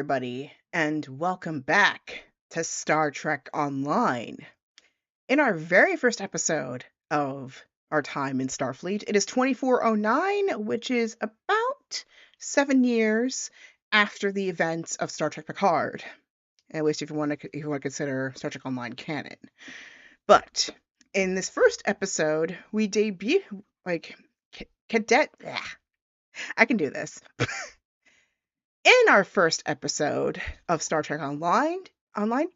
everybody, and welcome back to Star Trek Online. In our very first episode of our time in Starfleet, it is 2409, which is about 7 years after the events of Star Trek Picard. At least if you want to consider Star Trek Online canon. But in this first episode, we debut Cadet. I can do this. In our first episode of Star Trek Online,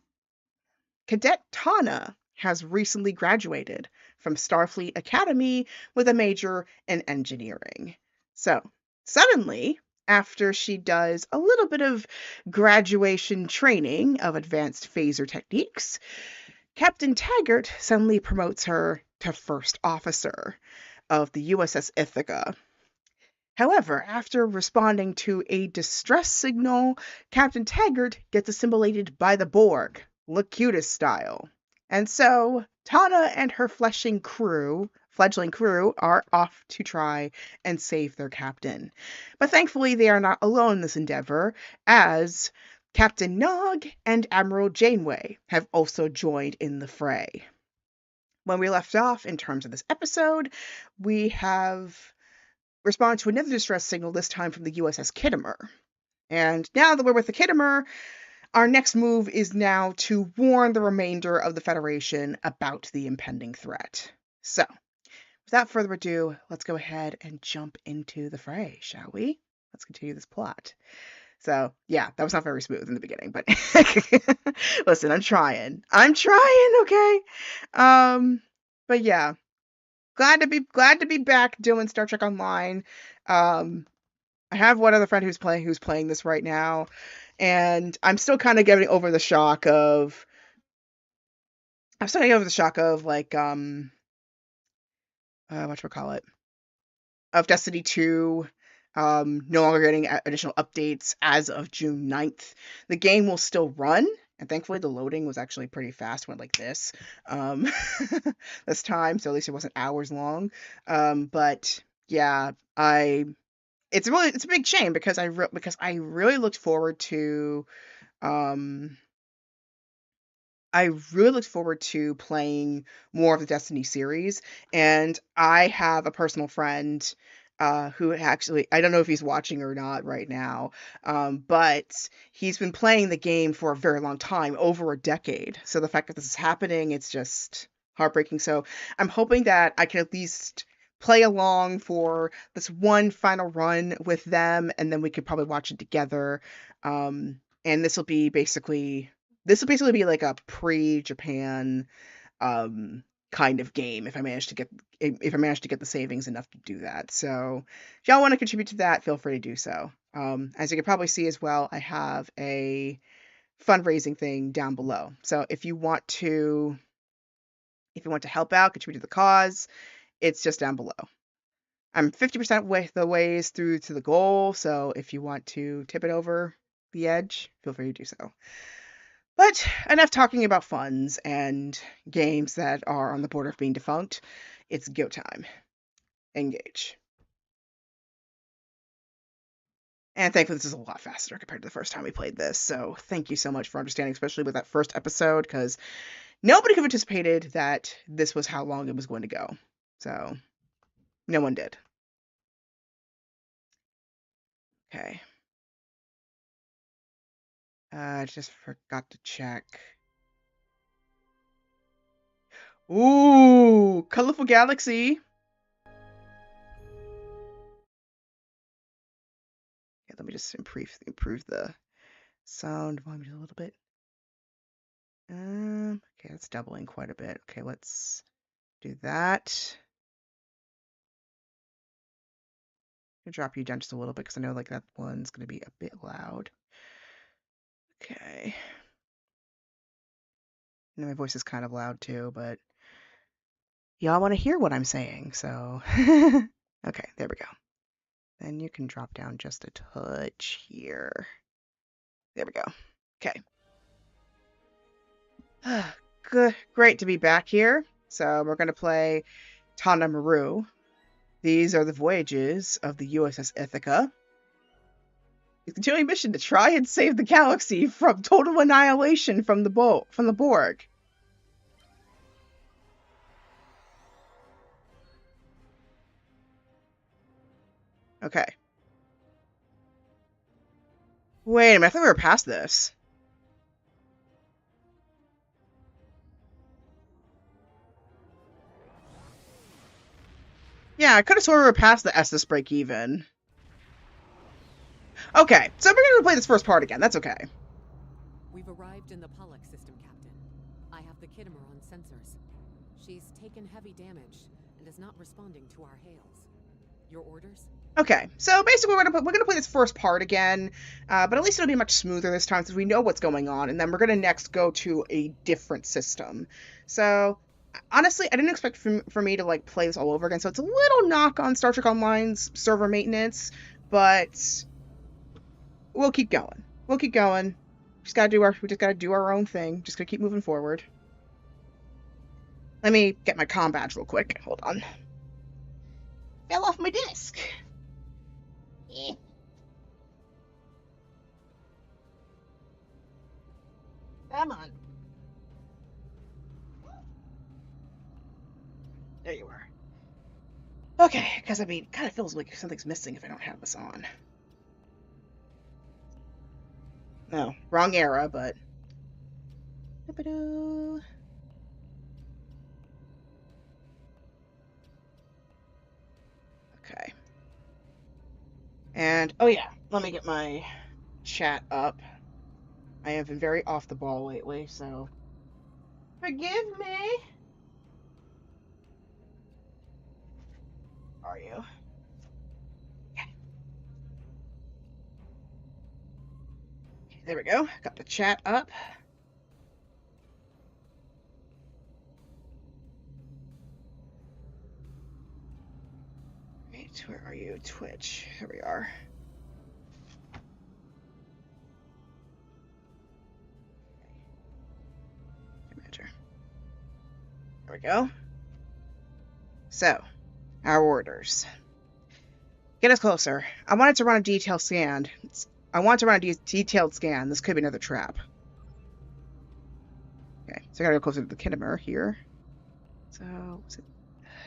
Cadet Tahna has recently graduated from Starfleet Academy with a major in engineering. So, suddenly, after she does a little bit of graduation training of advanced phaser techniques, Captain Taggart suddenly promotes her to first officer of the USS Ithaca. However, after responding to a distress signal, Captain Taggart gets assimilated by the Borg, Locutus style. And so, Tahna and her fledgling crew are off to try and save their captain. But thankfully, they are not alone in this endeavor, as Captain Nog and Admiral Janeway have also joined in the fray. When we left off in terms of this episode, we have respond to another distress signal, this time from the USS Kittimer. And now that we're with the Kittimer, our next move is now to warn the remainder of the Federation about the impending threat. So, without further ado, let's go ahead and jump into the fray, shall we? Let's continue this plot. So, yeah, that was not very smooth in the beginning, but listen, I'm trying, okay? But yeah. Glad to be back doing Star Trek Online. I have one other friend who's playing this right now, and I'm still kind of getting over the shock of like whatchamacallit, of Destiny 2 no longer getting additional updates as of June 9th. The game will still run, and thankfully the loading was actually pretty fast, went like this this time, so at least it wasn't hours long. But yeah, it's a big shame because I really looked forward to playing more of the Destiny series, and I have a personal friend who actually, I don't know if he's watching or not right now, but he's been playing the game for a very long time, over a decade. So the fact that this is happening, it's just heartbreaking. So I'm hoping that I can at least play along for this one final run with them, and then we could probably watch it together. And this will basically be like a pre-Japan kind of game if I manage to get the savings enough to do that. So if y'all want to contribute to that, feel free to do so. As you can probably see as well, I have a fundraising thing down below. So if you want to help out, contribute to the cause, it's just down below. I'm 50% the ways through to the goal, so if you want to tip it over the edge, feel free to do so. But enough talking about funds and games that are on the border of being defunct. It's go time. Engage. And thankfully, this is a lot faster compared to the first time we played this. So thank you so much for understanding, especially with that first episode, because nobody could have anticipated that this was how long it was going to go. So no one did. Okay. I just forgot to check. Ooh, colorful galaxy. Yeah, let me just improve the sound volume a little bit. Okay, that's doubling quite a bit. Okay, let's do that. I'm gonna drop you down just a little bit because I know like that one's gonna be a bit loud. Okay. And my voice is kind of loud too, but y'all want to hear what I'm saying, so okay, there we go. Then you can drop down just a touch here. There we go. Okay. Good, great to be back here. So we're gonna play Tahna Maru. These are the voyages of the USS Ithaca. He's continuing a mission to try and save the galaxy from total annihilation from the Borg. Okay. Wait a minute, I thought we were past this. Yeah, I could have sworn we were past the Estes break even. Okay, so we're gonna replay this first part again. That's okay. We've arrived in the Pollux system, Captain. I have the Kittimer on sensors. She's taken heavy damage and is not responding to our hails. Your orders? Okay, so basically we're gonna play this first part again, but at least it'll be much smoother this time since we know what's going on, and then we're gonna next go to a different system. So honestly, I didn't expect for me to like play this all over again, so it's a little knock on Star Trek Online's server maintenance, but we'll keep going. We'll keep going. We just gotta do our own thing. Just gotta keep moving forward. Let me get my comm badge real quick. Hold on. Fell off my disc. Come on. There you are. Okay, because I mean, it kind of feels like something's missing if I don't have this on. No, wrong era, but. Okay. And, oh yeah, let me get my chat up. I have been very off the ball lately, so forgive me. Are you? Yeah. Okay, there we go. Got the chat up. Right, where are you? Twitch. Here we are. There we go. So, our orders. Get us closer. I wanted to run a detailed scan. Detailed scan. This could be another trap. Okay, so I gotta go closer to the Kittimer here. So,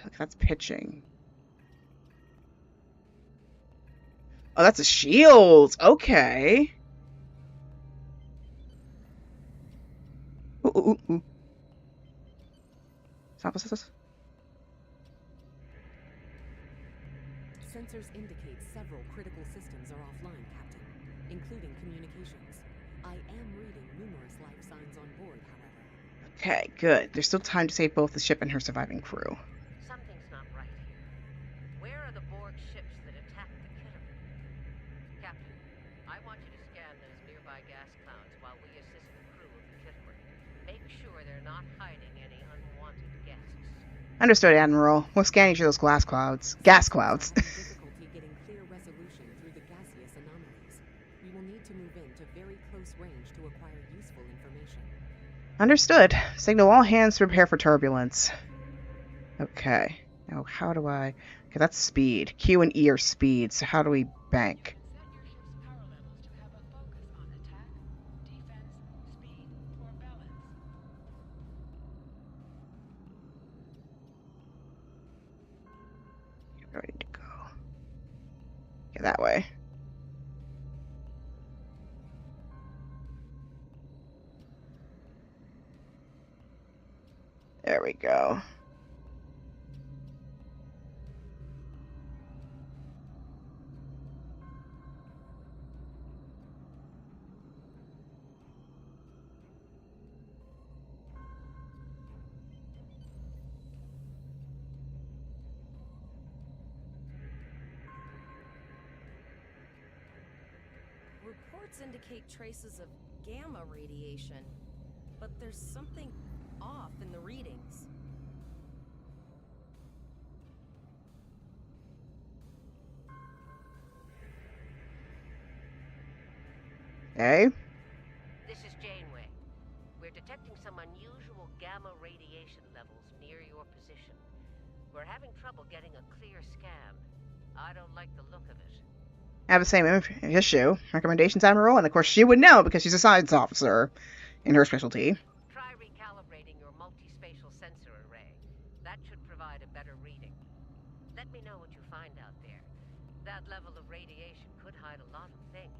look, that's pitching. Oh, that's a shield. Okay. Ooh. Stop us. Sensors indicate several critical systems are offline, Captain, including communications. I am reading numerous life signs on board, however. Okay, good. There's still time to save both the ship and her surviving crew. Something's not right here. Where are the Borg ships that attacked the Kittimer? Captain, I want you to scan those nearby gas clouds while we assist the crew of the Kittimer. Make sure they're not hiding any unwanted guests. Understood, Admiral. We'll scan each of those gas clouds. Difficulty getting clear resolution through the gaseous anomalies. We will need to move into very close range to acquire useful information. Understood. Signal all hands to prepare for turbulence. Okay. Now, how do I... Okay, that's speed. Q and E are speed, so how do we bank? Ready to go. Okay, that way. There we go. Reports indicate traces of gamma radiation, but there's something off in the readings. Okay. This is Janeway. We're detecting some unusual gamma radiation levels near your position. We're having trouble getting a clear scan. I don't like the look of it. have the same issue. Recommendations, Admiral? And of course she would know because she's a science officer in her specialty. Try recalibrating your multispatial sensor array. That should provide a better reading. Let me know what you find out there. That level of radiation could hide a lot of things,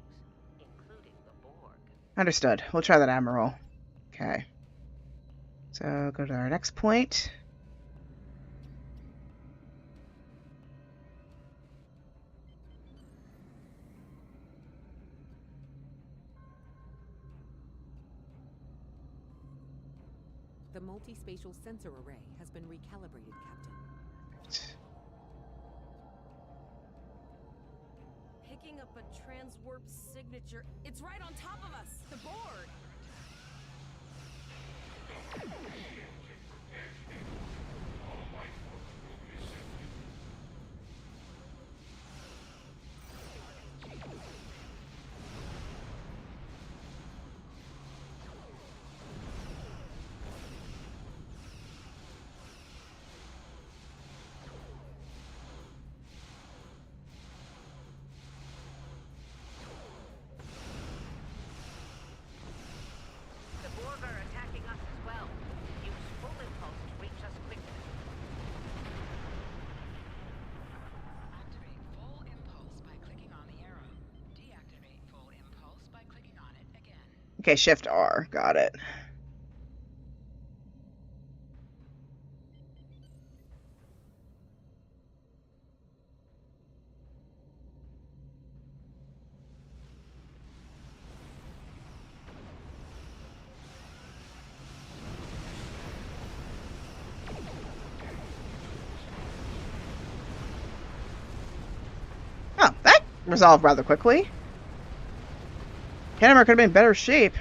including the Borg. Understood. We'll try that, Admiral. Okay. So go to our next point. The multispatial sensor array has been recalibrated, Captain. Picking up a transwarp signature. It's right on top of us! The Borg! The Borg are attacking us as well. Use full impulse to reach us quickly. Activate full impulse by clicking on the arrow. Deactivate full impulse by clicking on it again. Okay, Shift R. Got it. Oh, that resolved rather quickly. Kittimer could have been in better shape.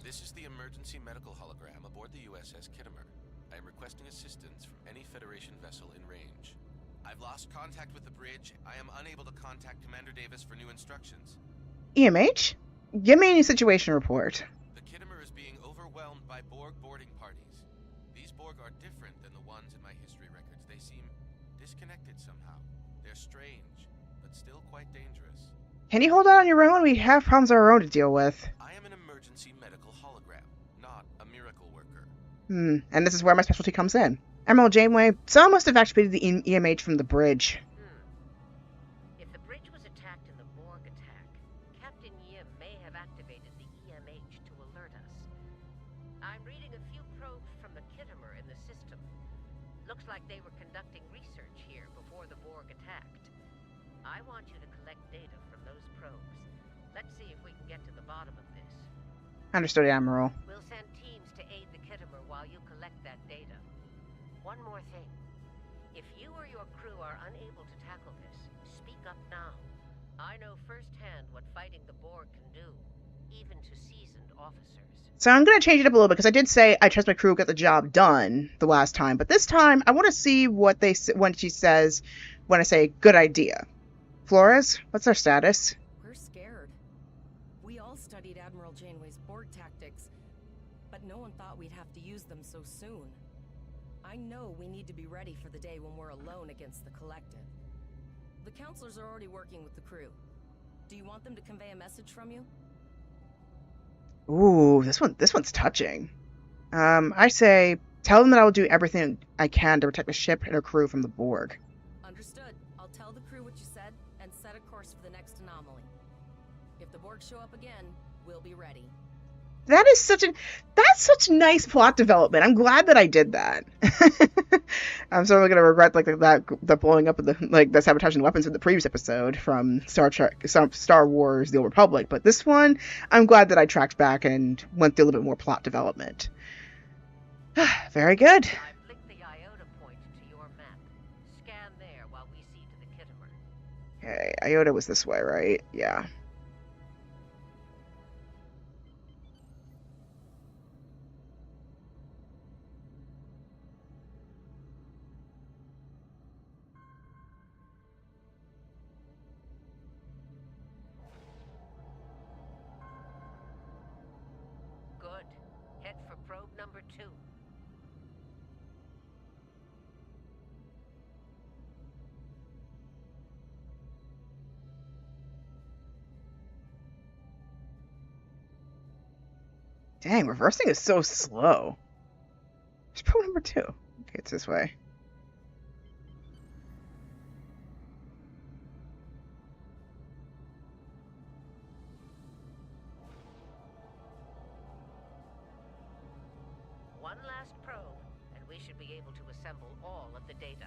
This is the emergency medical hologram aboard the USS Kittimer. I am requesting assistance from any Federation vessel in range. I've lost contact with the bridge. I am unable to contact Commander Davis for new instructions. EMH? Give me any situation report. The Kittimer is being overwhelmed by Borg boarding parties. These Borg are different than the ones in my history records. They seem disconnected somehow. They're strange, but still quite dangerous. Can you hold on your own? We have problems of our own to deal with. I am an emergency medical hologram, not a miracle worker. And this is where my specialty comes in. Admiral Janeway, someone must have activated the EMH from the bridge. If the bridge was attacked in the Borg attack, Captain Yim may have activated the EMH to alert us. I'm reading a few probes from the Kittimer in the system. Looks like they were conducting research here before the Borg attacked. I want you to collect data from those probes. Let's see if we can get to the bottom of this. Understood, Admiral. We'll send teams to aid the Kittimer while you collect that data. One more thing. If you or your crew are unable to tackle this, speak up now. I know firsthand what fighting the Borg can do, even to seasoned officers. So I'm going to change it up a little bit because I did say I trust my crew get the job done the last time. But this time, I want to see what they when she says when I say good idea. Flores, what's our status? We're scared. We all studied Admiral Janeway's Borg tactics, but no one thought we'd have to use them so soon. I know we need to be ready for the day when we're alone against the Collective. The counselors are already working with the crew. Do you want them to convey a message from you? Ooh, this one's touching. I say tell them that I will do everything I can to protect the ship and her crew from the Borg. Understood. I'll tell the crew what you said and set a course for the next anomaly. If the Borg show up again, we'll be ready. That's such nice plot development. I'm glad that I did that. I'm certainly gonna regret the blowing up of the sabotaging weapons in the previous episode from Star Wars: The Old Republic. But this one, I'm glad that I tracked back and went through a little bit more plot development. Very good. I've linked the iota point to your map. Scan there while we see to the Kittimer. Okay, Iota was this way, right? Yeah. Good. Head for probe number 2. Dang, reversing is so slow. There's pro number 2. Okay, it's this way. One last probe, and we should be able to assemble all of the data.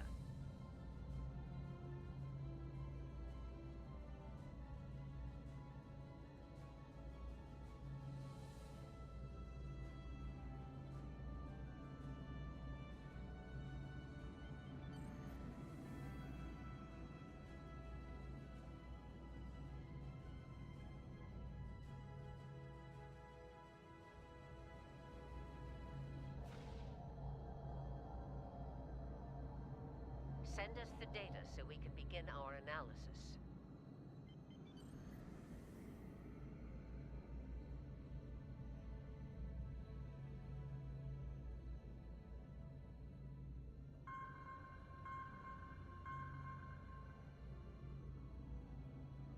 Send us the data so we can begin our analysis.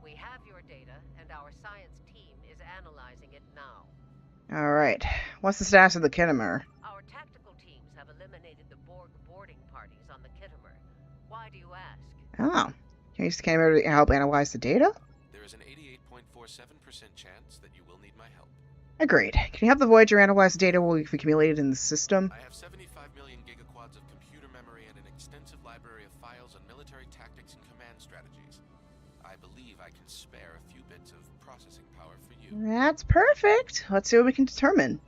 We have your data, and our science team is analyzing it now. Alright. What's the status of the Kittimer? Our tactical teams have eliminated the Borg boarding parties on the Kittimer. Why do you ask? Oh. Can you just came here to help analyze the data? There is an 88.47% chance that you will need my help. Agreed. Can you have the Voyager analyze the data we've accumulated in the system? I have 75 million gigaquads of computer memory and an extensive library of files on military tactics and command strategies. I believe I can spare a few bits of processing power for you. That's perfect. Let's see what we can determine.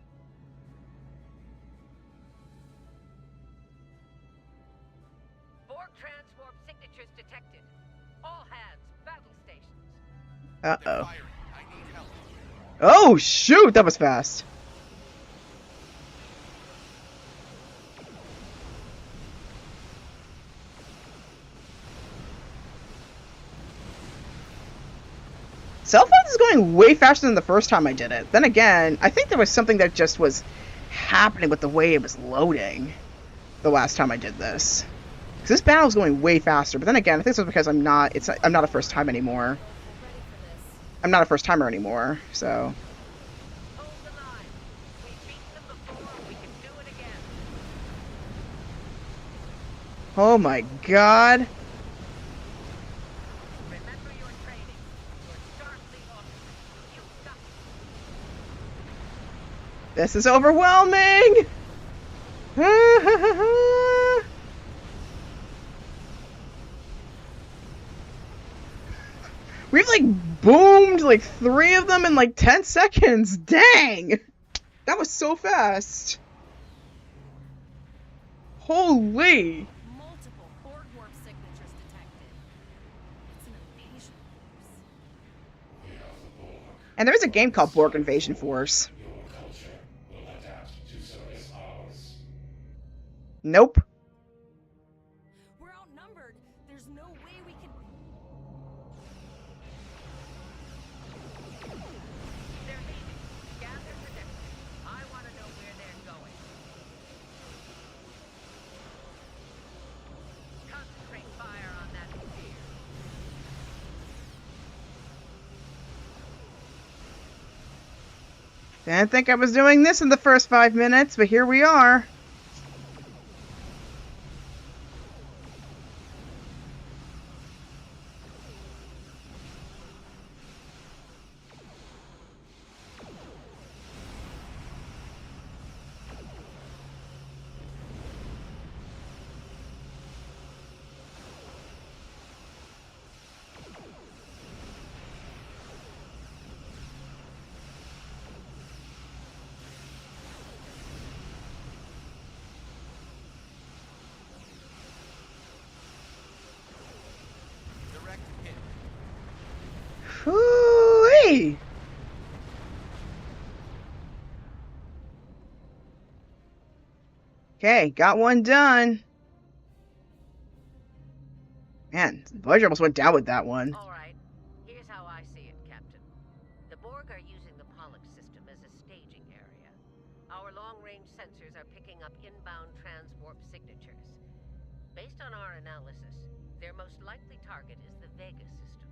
Borg transwarp signatures detected. All hands, battle stations. They're Uh-oh. firing. I need help. Oh, shoot! That was fast. Cell phone is going way faster than the first time I did it. Then again, I think there was something that just was happening with the way it was loading the last time I did this. Because this battle is going way faster. But then again, I think it's because I'm not a first time anymore. I'm not a first timer anymore, so. Hold the line. We've beaten them before. We can do it again. Oh my god. Remember your training. You're Starfleet officers. You've got This is overwhelming! We've like boomed like 3 of them in like 10 seconds. Dang! That was so fast. Holy! Multiple Borg warp signatures detected. It's an invasion force. And there is a game called Borg Invasion Force. Nope. We're outnumbered. There's no way we can. They're leaving. Gather position. I want to know where they're going. Concentrate fire on that sphere. Didn't think I was doing this in the first 5 minutes, but here we are. Direct hit. Hoo-wee! Okay, got one done. Man, Voyager almost went down with that one. All right. Here's how I see it, Captain. The Borg are using the Pollux system as a staging area. Our long-range sensors are picking up inbound transwarp signatures. Based on our analysis, their most likely target is the Vega system.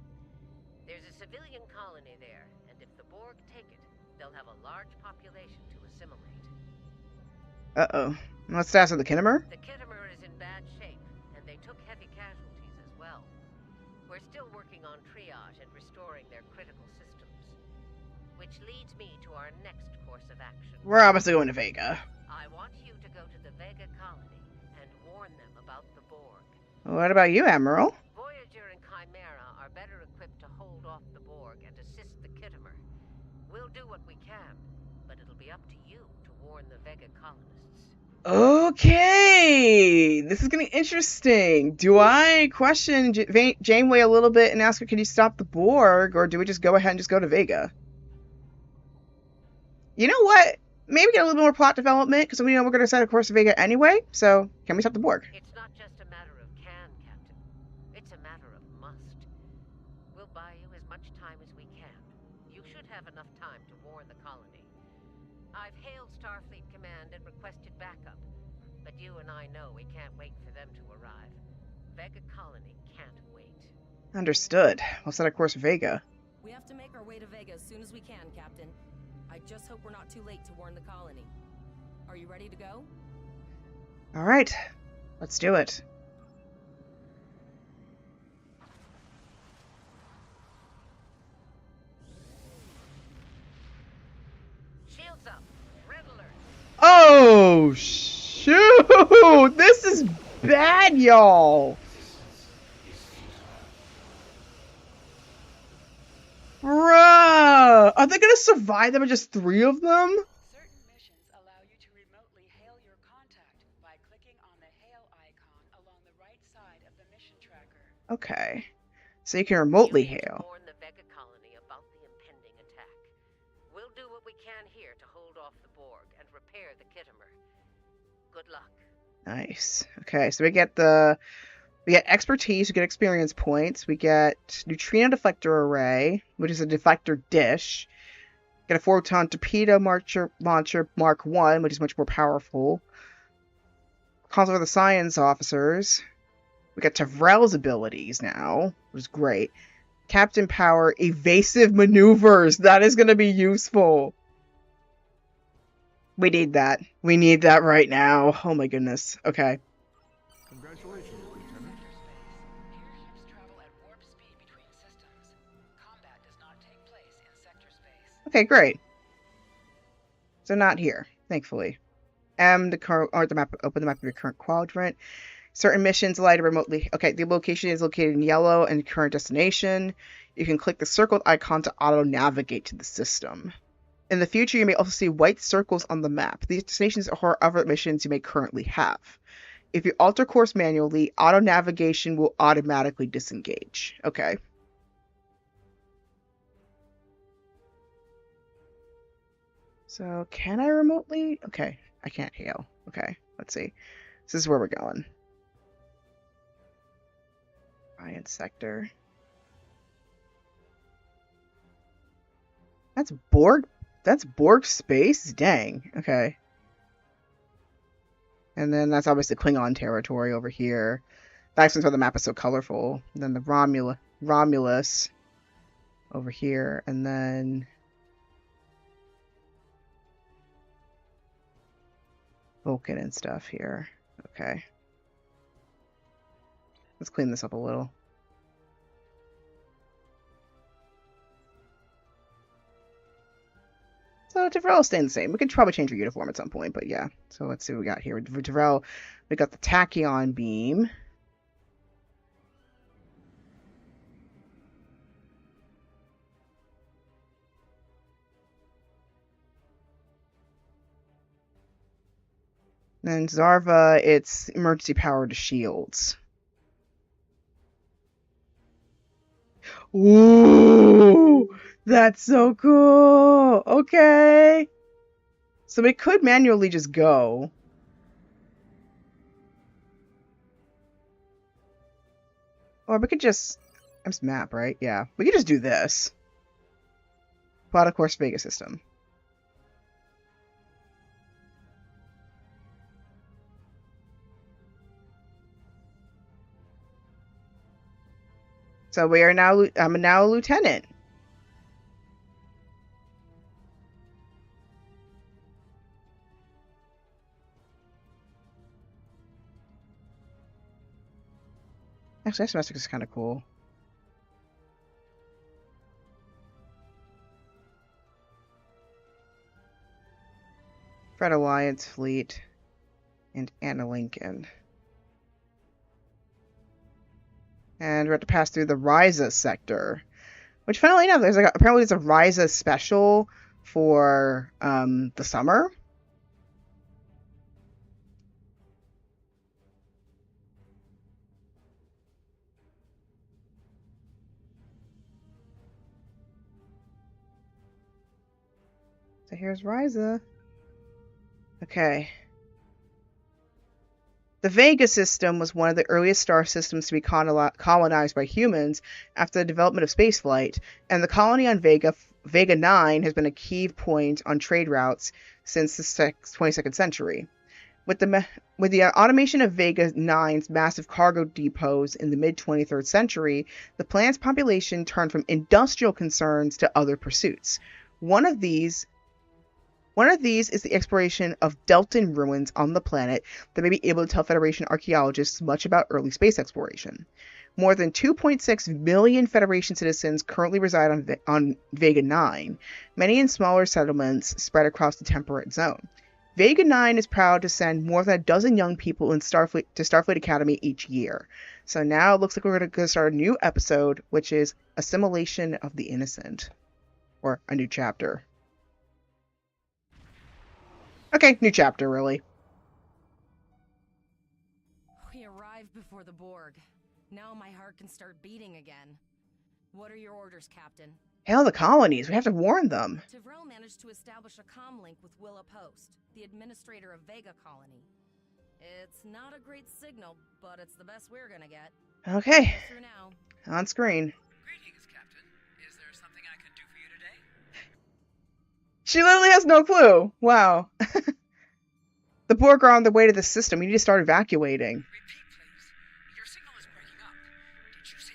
There's a civilian colony there, and if the Borg take it, they'll have a large population to assimilate. Uh-oh. What's the status of the Kittimer? The Kittimer is in bad shape, and they took heavy casualties as well. We're still working on triage and restoring their critical systems. Which leads me to our next course of action. We're obviously going to Vega. I want you to go to the Vega colony and warn them about the Borg. What about you, Admiral? Voyager and Chimera are better equipped to hold off the Borg and assist the Kittimer. We'll do what we can, but it'll be up to you to warn the Vega colonists. Okay, this is getting interesting. Do I question Janeway a little bit and ask her, can you stop the Borg, or do we just go ahead and just go to Vega? You know what? Maybe get a little bit more plot development, because we know we're going to set a course to Vega anyway, so can we stop the Borg? It's not just a matter of can, Captain. It's a matter of must. We'll buy you as much time as we can. You should have enough time to warn the colony. I've hailed Starfleet Command and requested backup, but you and I know we can't wait for them to arrive. Vega colony can't wait. Understood. We'll set a course for Vega. We have to make our way to Vega as soon as we can, Captain. I just hope we're not too late to warn the colony. Are you ready to go? All right, let's do it. Shields up. Red alert. Oh, shoot! This is bad, y'all! Bruh! Are they gonna survive? There were just 3 of them? Certain missions allow you to remotely hail your contact by clicking on the hail icon along the right side of the mission tracker. Okay. So you can remotely You need to hail. warn the Vega colony about the impending attack. We'll do what we can here to hold off the Borg and repair the Kittimer. Good luck. Nice. Okay, so we get expertise, we get experience points, we get neutrino deflector array, which is a deflector dish. Get a photon torpedo launcher Mark 1, which is much more powerful. Console for the science officers. We got Tavrel's abilities now, which is great. Captain power, evasive maneuvers. That is going to be useful. We need that. We need that right now. Oh my goodness. Okay. Congratulations, Lieutenant. Here ships travel at warp speed between systems. Combat does not take place in sector space. Okay, great. So not here, thankfully. Open the map of your current quadrant. Certain missions allow you to remotely... Okay, the location is located in yellow and current destination. You can click the circled icon to auto-navigate to the system. In the future, you may also see white circles on the map. These destinations are other missions you may currently have. If you alter course manually, auto-navigation will automatically disengage. Okay. So, can I remotely? Okay, I can't hail. Okay, let's see. This is where we're going. Science sector. That's Borg space? Dang. Okay. And then that's obviously Klingon territory over here. That's why the map is so colorful. And then the Romulus over here. And then Vulcan and stuff here. Okay. Let's clean this up a little. So Tavrel is staying the same. We could probably change her uniform at some point, but yeah. So let's see what we got here. For Tavrel, we got the tachyon beam. Then Zarva, it's emergency power to shields. Ooh, that's so cool. Okay. So we could manually just go. Or we could just... That's map, right? Yeah. We could just do this. Plot a course Vega system. So we are now... I'm now a lieutenant. Actually, Asymmetric is kind of cool. Fred Alliance Fleet and Anna Lincoln. And we're about to pass through the Ryza sector. Which, funnily enough, apparently there's a Ryza special for the summer. So here's Ryza. Okay. The Vega system was one of the earliest star systems to be colonized by humans after the development of spaceflight, and the colony on Vega 9, has been a key point on trade routes since the 22nd century. With the automation of Vega 9's massive cargo depots in the mid-23rd century, the planet's population turned from industrial concerns to other pursuits. One of these is the exploration of Deltan ruins on the planet that may be able to tell Federation archaeologists much about early space exploration. More than 2.6 million Federation citizens currently reside on Vega 9, many in smaller settlements spread across the temperate zone. Vega 9 is proud to send more than a dozen young people to Starfleet Academy each year. So now it looks like we're going to start a new episode, which is Assimilation of the Innocent. Or a new chapter. Okay, new chapter, really. We arrived before the Borg. Now my heart can start beating again. What are your orders, Captain? Hail the colonies. We have to warn them. Tyrell managed to establish a comm link with Willa Post, the administrator of Vega Colony. It's not a great signal, but it's the best we're gonna get. Okay. Go through now. On screen. Greetings, Captain. Is there something I can do for you today? She literally has no clue. Wow. The Borg are on their way to the system. We need to start evacuating. Repeat, please. Your signal is breaking up. Did you say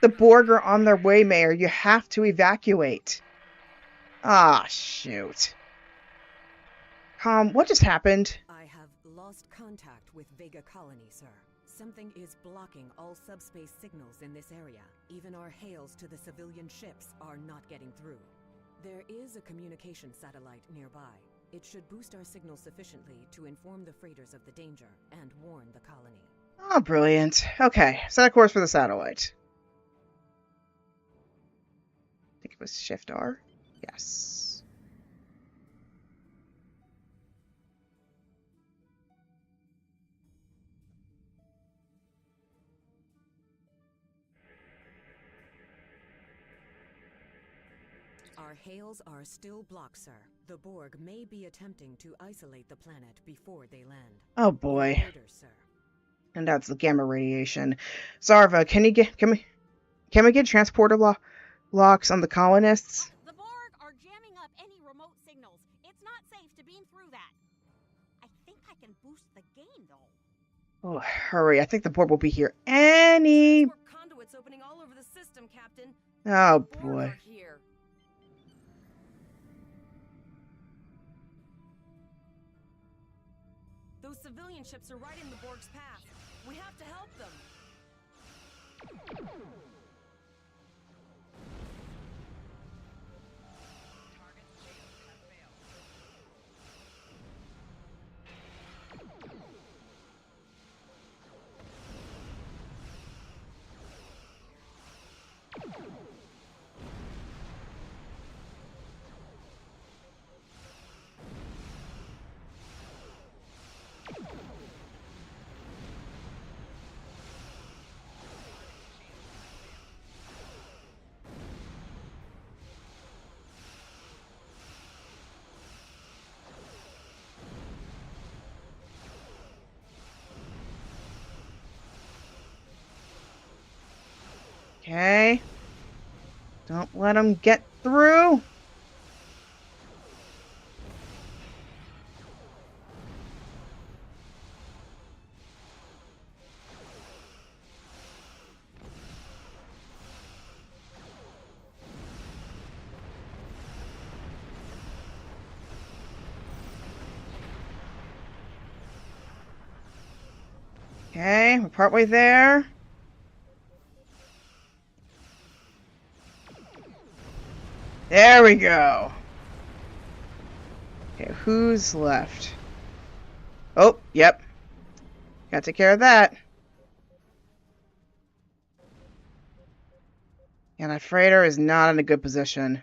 the Borg? The Borg are on their way, Mayor. You have to evacuate. Ah, shoot. What just happened? I have lost contact with Vega Colony, sir. Something is blocking all subspace signals in this area. Even our hails to the civilian ships are not getting through. There is a communication satellite nearby. It should boost our signal sufficiently to inform the freighters of the danger and warn the colony. Oh, brilliant. Okay, set a course for the satellite. I think it was Shift R. Yes. Our hails are still blocked, sir. The Borg may be attempting to isolate the planet before they land. Oh boy. Orders, sir. And that's the gamma radiation. Zarva, can we get transporter locks on the colonists? The Borg are jamming up any remote signals. It's not safe to beam through that. I think I can boost the gain, though. Oh, hurry. I think the Borg will be here any... Transport conduits opening all over the system, Captain. Oh, The Borg boy. are here. Those civilian ships are right in the Borg's path. We have to help them. Okay. Don't let them get through. Okay, we're partway there. There we go. Okay, who's left? Oh, yep. Gotta take care of that. And that freighter is not in a good position.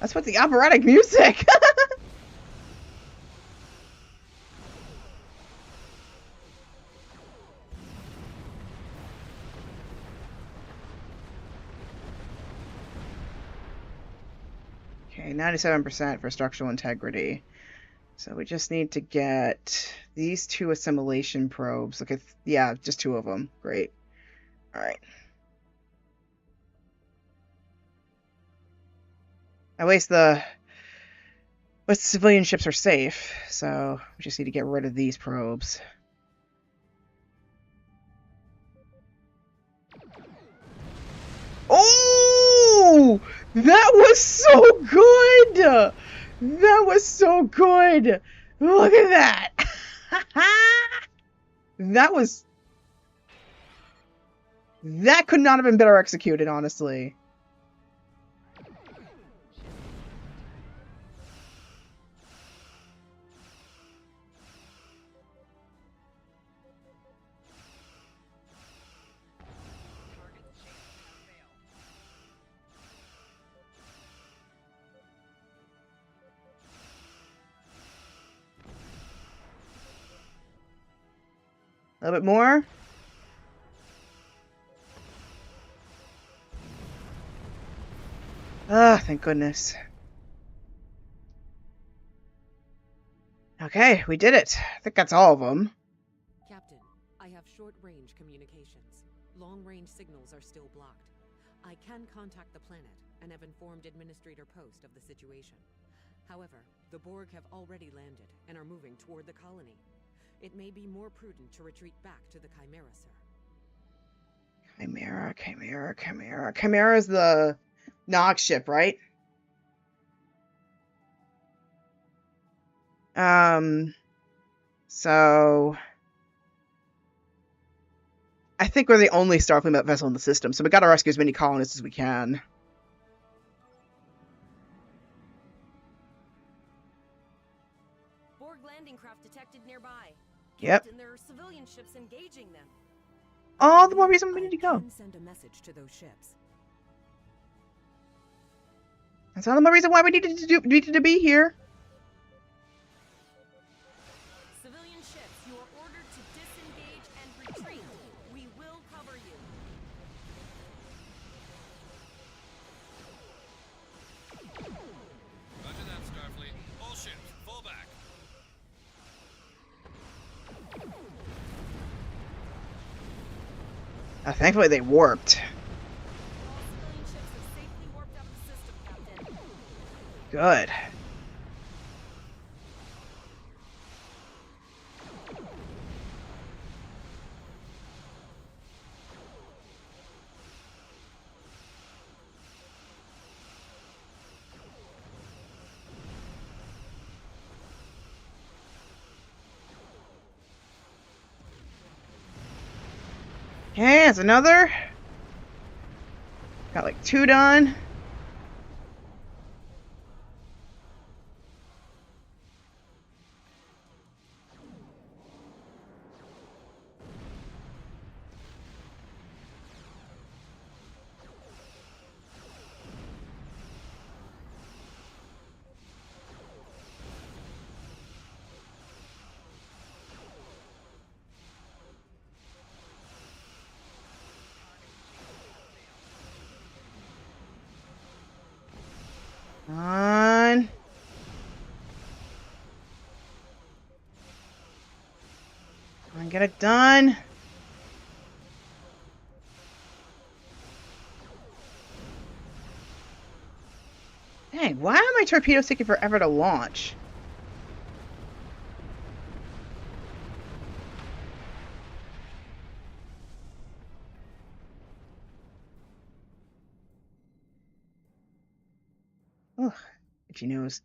That's what the operatic music. Okay, 97% for structural integrity. So we just need to get these 2 assimilation probes. Okay, yeah, just 2 of them. Great. All right. At least the civilian ships are safe, so we just need to get rid of these probes. Oh! That was so good! That was so good! Look at that! That could not have been better executed, honestly. A little bit more. Ah, thank goodness. Okay, we did it. I think that's all of them. Captain, I have short-range communications. Long-range signals are still blocked. I can contact the planet and have informed Administrator Post of the situation. However, the Borg have already landed and are moving toward the colony. It may be more prudent to retreat back to the Chimera, sir. Chimera. Chimera's the Nox ship, right? So I think we're the only Starfleet vessel in the system, so we gotta rescue as many colonists as we can. Borg landing craft detected nearby. Yep. Captain, there are civilian ships engaging them. All the more reason we need to go. I can send a message to those ships. That's all the more reason why we needed to be here. Civilian ships, you are ordered to disengage and retreat. We will cover you. Roger that, Starfleet. All ships, fall back. Thankfully they warped. All civilian ships have safely warped out of the system, Captain. Good. Okay, that's another. Got like 2 done. Come on, get it done. Dang, why are my torpedoes taking forever to launch? Ugh, itchy nose.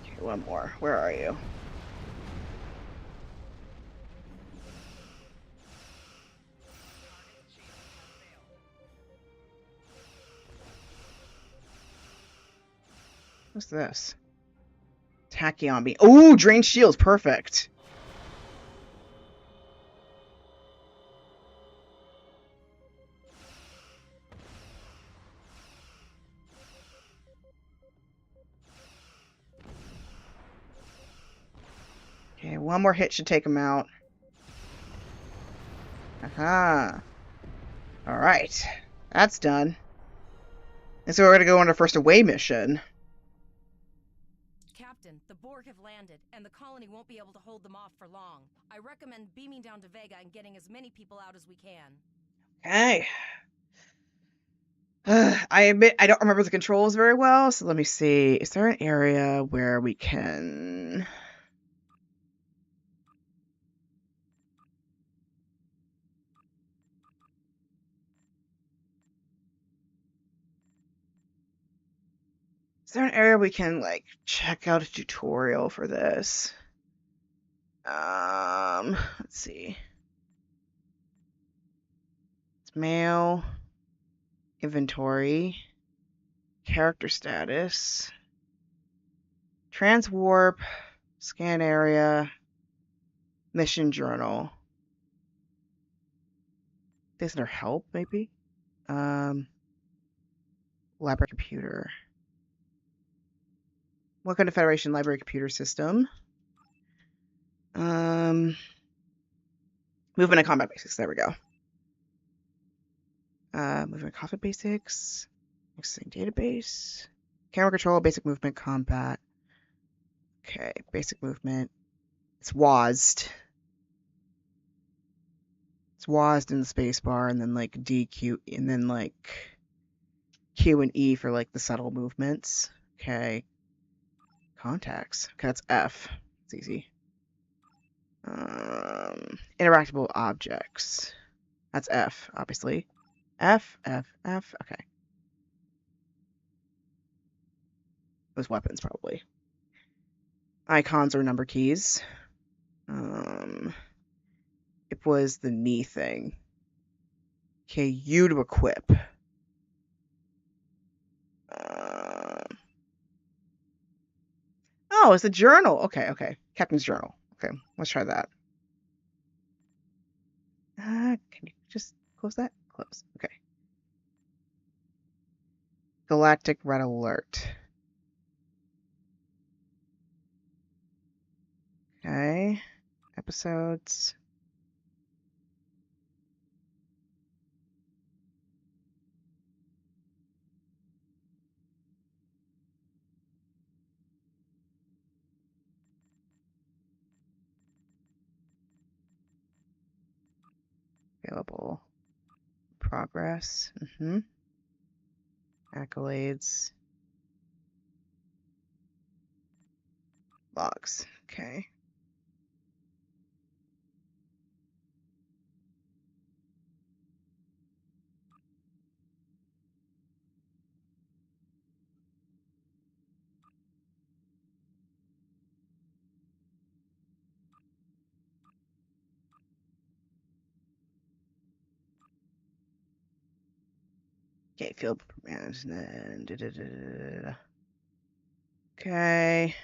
Okay, one more. Where are you? What's this? Tachyon. Oh, drain shields. Perfect. Okay, one more hit should take him out. Aha. All right. That's done. And so we're going to go on our first away mission. Captain, the Borg have landed, and the colony won't be able to hold them off for long. I recommend beaming down to Vega and getting as many people out as we can. Okay. I admit I don't remember the controls very well, so let me see. Is there an area where we can... Is there an area we can, like, check out a tutorial for this? Let's see. It's mail, inventory, character status, transwarp, scan area, mission journal. This under help, maybe? Library computer. What kind of Federation library computer system? Movement and combat basics. There we go. Movement and combat basics. Accessing database. Camera control, basic movement, combat. Okay, basic movement. It's WASD. It's WASD in the spacebar, and then like D, Q, and then like Q and E for like the subtle movements. Okay. Contacts. Okay, that's F. It's easy. Interactable objects. That's F, obviously. F, F, F. Okay. Those weapons, probably. Icons or number keys. It was the knee thing. Okay, U to equip. Oh, it's a journal. Okay. Captain's journal. Okay, let's try that. Can you just close that? Close. Okay. Galactic Red Alert. Okay. Episodes. Available. Progress. Accolades. Logs. Okay. Okay, field management. Okay.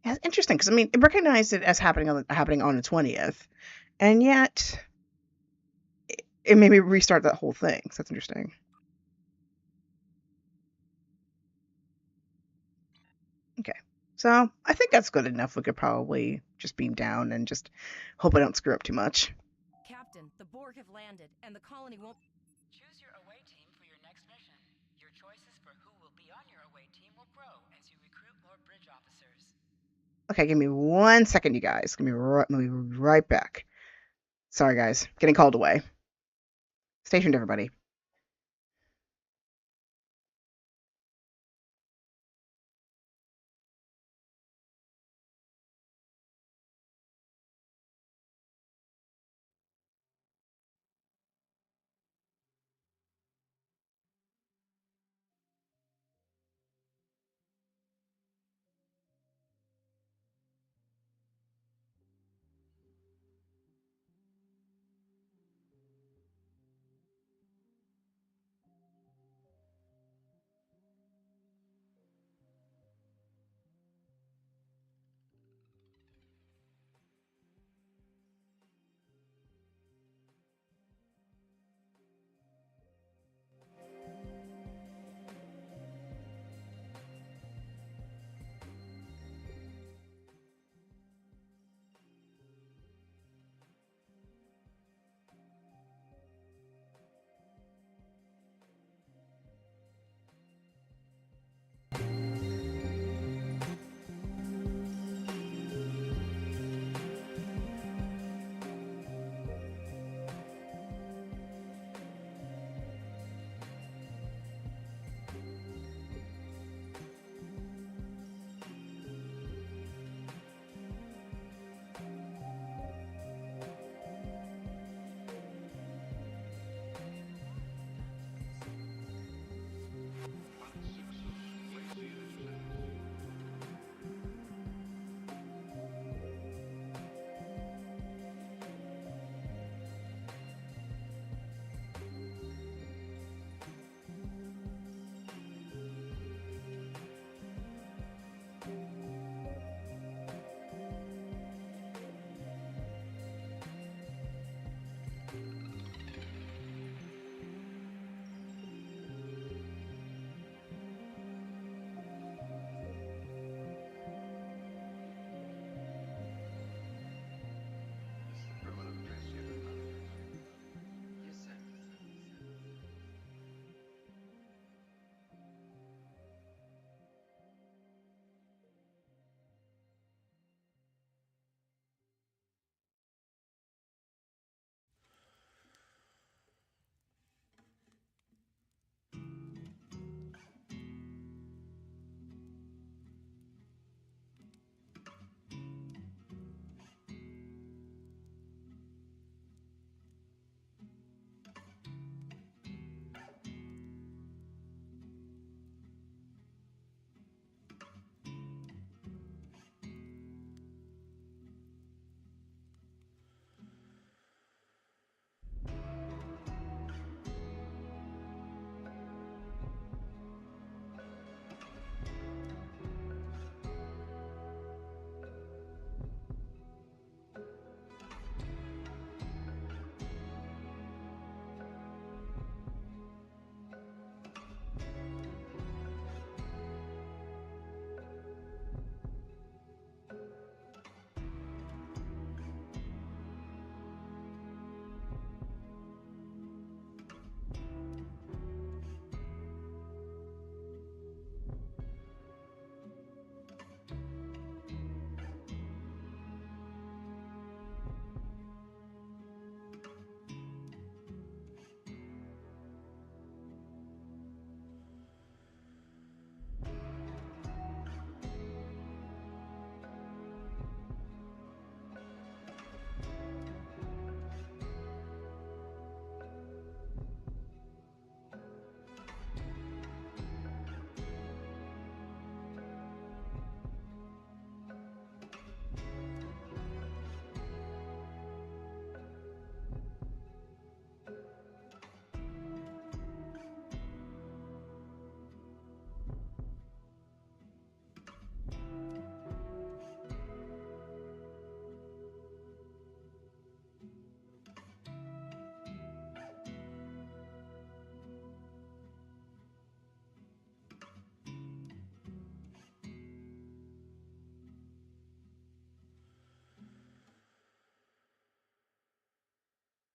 Yeah, it's interesting because I mean, it recognized it as happening on the 20th, and yet it made me restart that whole thing. So that's interesting. Okay. So I think that's good enough. We could probably just beam down and just hope I don't screw up too much. Captain, the Borg have landed, and the colony won't. Choose your away team for your next mission. Your choices for who will be on your away team will grow as you recruit more bridge officers. Okay, give me 1 second, you guys. We'll be right back. Sorry, guys. Getting called away. Stay tuned, everybody.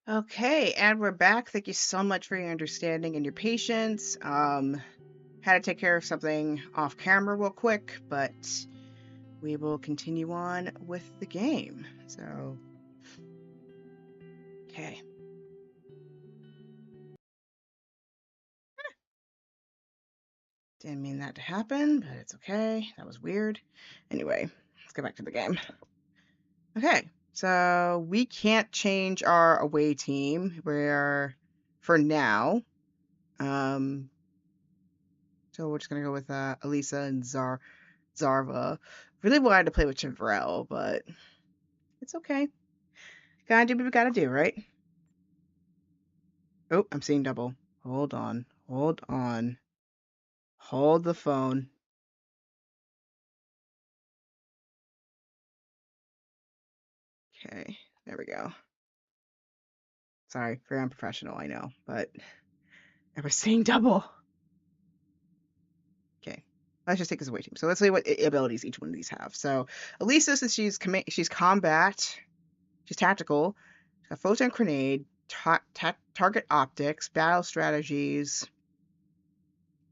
Okay, and we're back. Thank you so much for your understanding and your patience. Had to take care of something off camera real quick, but we will continue on with the game. So, okay. Didn't mean that to happen, but it's okay. That was weird. Anyway, let's get back to the game. Okay, so we can't change our away team. We're, for now, so we're just gonna go with Elisa and Zarva. Really wanted to play with Chavrel, but it's okay. Gotta do what we gotta do, right? Oh, I'm seeing double. Hold on. Hold on. Hold the phone. Okay, there we go. Sorry, very unprofessional, I know, but I was seeing double. Okay, let's just take this away team. So let's see what abilities each one of these have. So Elisa, since she's combat, she's tactical. She's got photon grenade, target optics, battle strategies,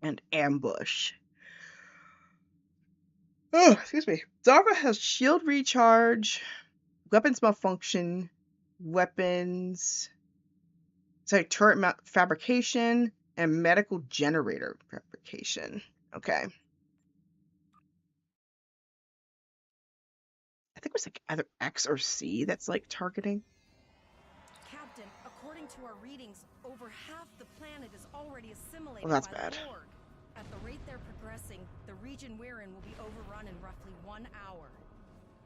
and ambush. Oh, excuse me. Zarva has shield recharge, weapons malfunction, turret fabrication, and medical generator fabrication. Okay. I think it was like either X or C that's like targeting. Captain, according to our readings, over half the planet is already assimilated Well, that's by bad. the Borg. At the rate they're progressing, the region we're in will be overrun in roughly 1 hour.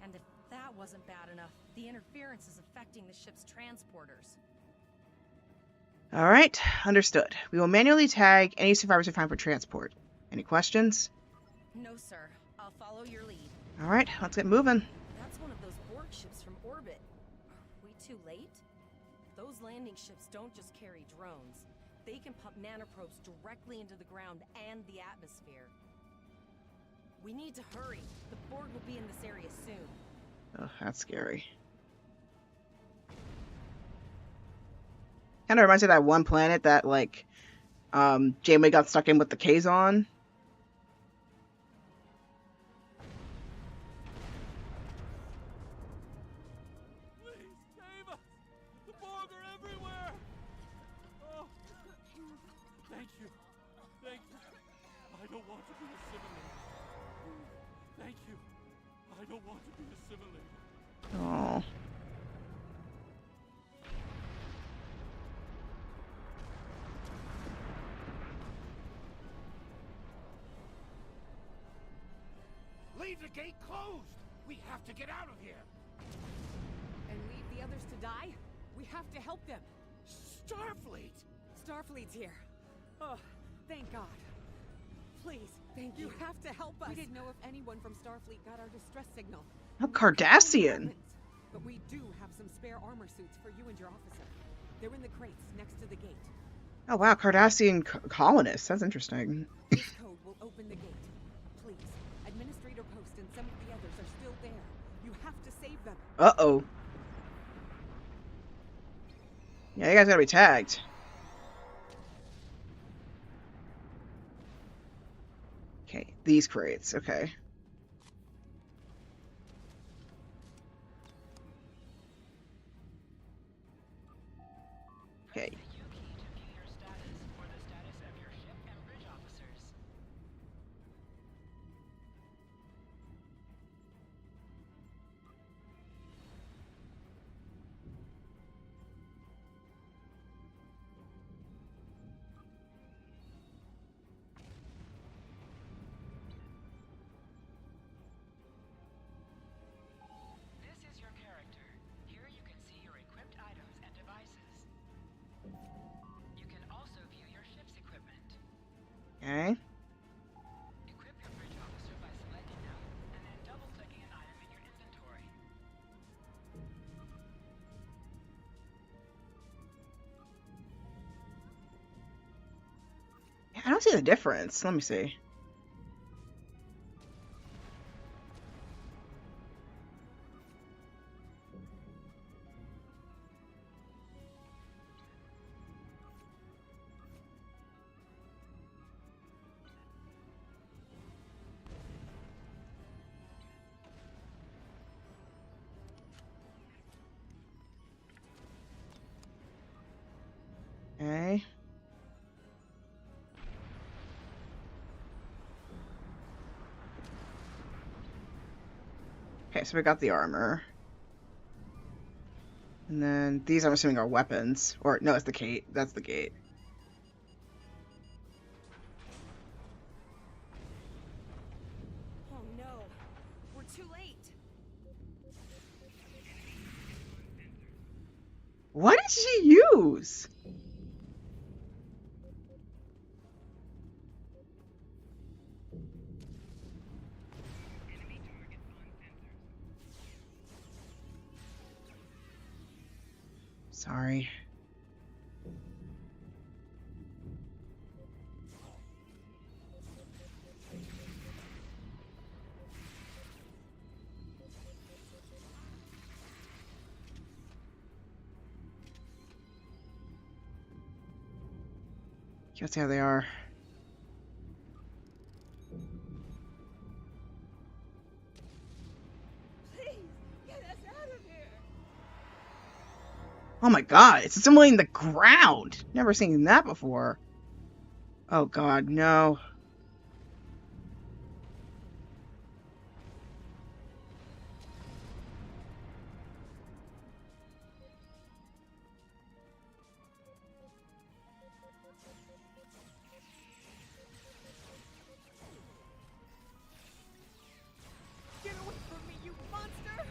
And if that wasn't bad enough, the interference is affecting the ship's transporters. All right, understood. We will manually tag any survivors we find for transport. Any questions? No, sir. I'll follow your lead. All right, let's get moving. That's one of those Borg ships from orbit. Are we too late? Those landing ships don't just carry drones. They can pump nanoprobes directly into the ground and the atmosphere. We need to hurry. The Borg will be in this area soon. Oh, that's scary. Kind of reminds me of that one planet that, like, Janeway got stuck in with the Kazon. Please save us! The Borg are everywhere! Oh, thank you. Thank you. I don't want to be assimilated. Thank you. I don't want to be assimilated. Oh. Leave the gate closed! We have to get out of here! And leave the others to die? We have to help them. Starfleet! Starfleet's here. Oh, thank God. Please, thank you. You have to help us. We didn't know if anyone from Starfleet got our distress signal. How Cardassian. But we do have some spare armor suits for you and your officer. They're in the crates next to the gate. Oh wow, Cardassian colonists. That's interesting. This code will open the gate. Please, Administrator Post and some of the others are still there. You have to save them. Uh-oh. Yeah, you guys gotta be tagged. Okay, these crates, okay. Okay. Okay. Equip your bridge officer by selecting them and then double-clicking an item in your inventory. I don't see the difference. Let me see. Okay. Okay, so we got the armor. And then these, I'm assuming, are weapons. Or, no, it's the gate. That's the gate. Oh no, we're too late. What did she use? Sorry. Let's see how they are. Please, get us out of here. Oh my god, it's assimilating the ground! Never seen that before. Oh god, no. Get away from me, you monster!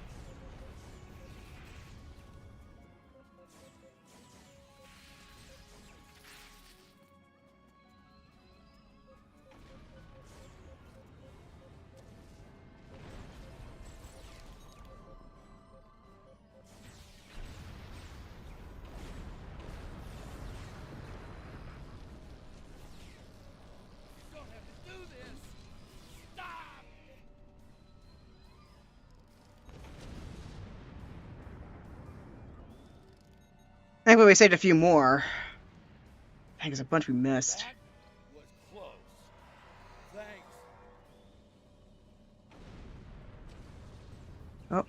You don't have to do this! Stop! Thankfully we saved a few more. I think there's a bunch we missed. That was close. Thanks. Oh.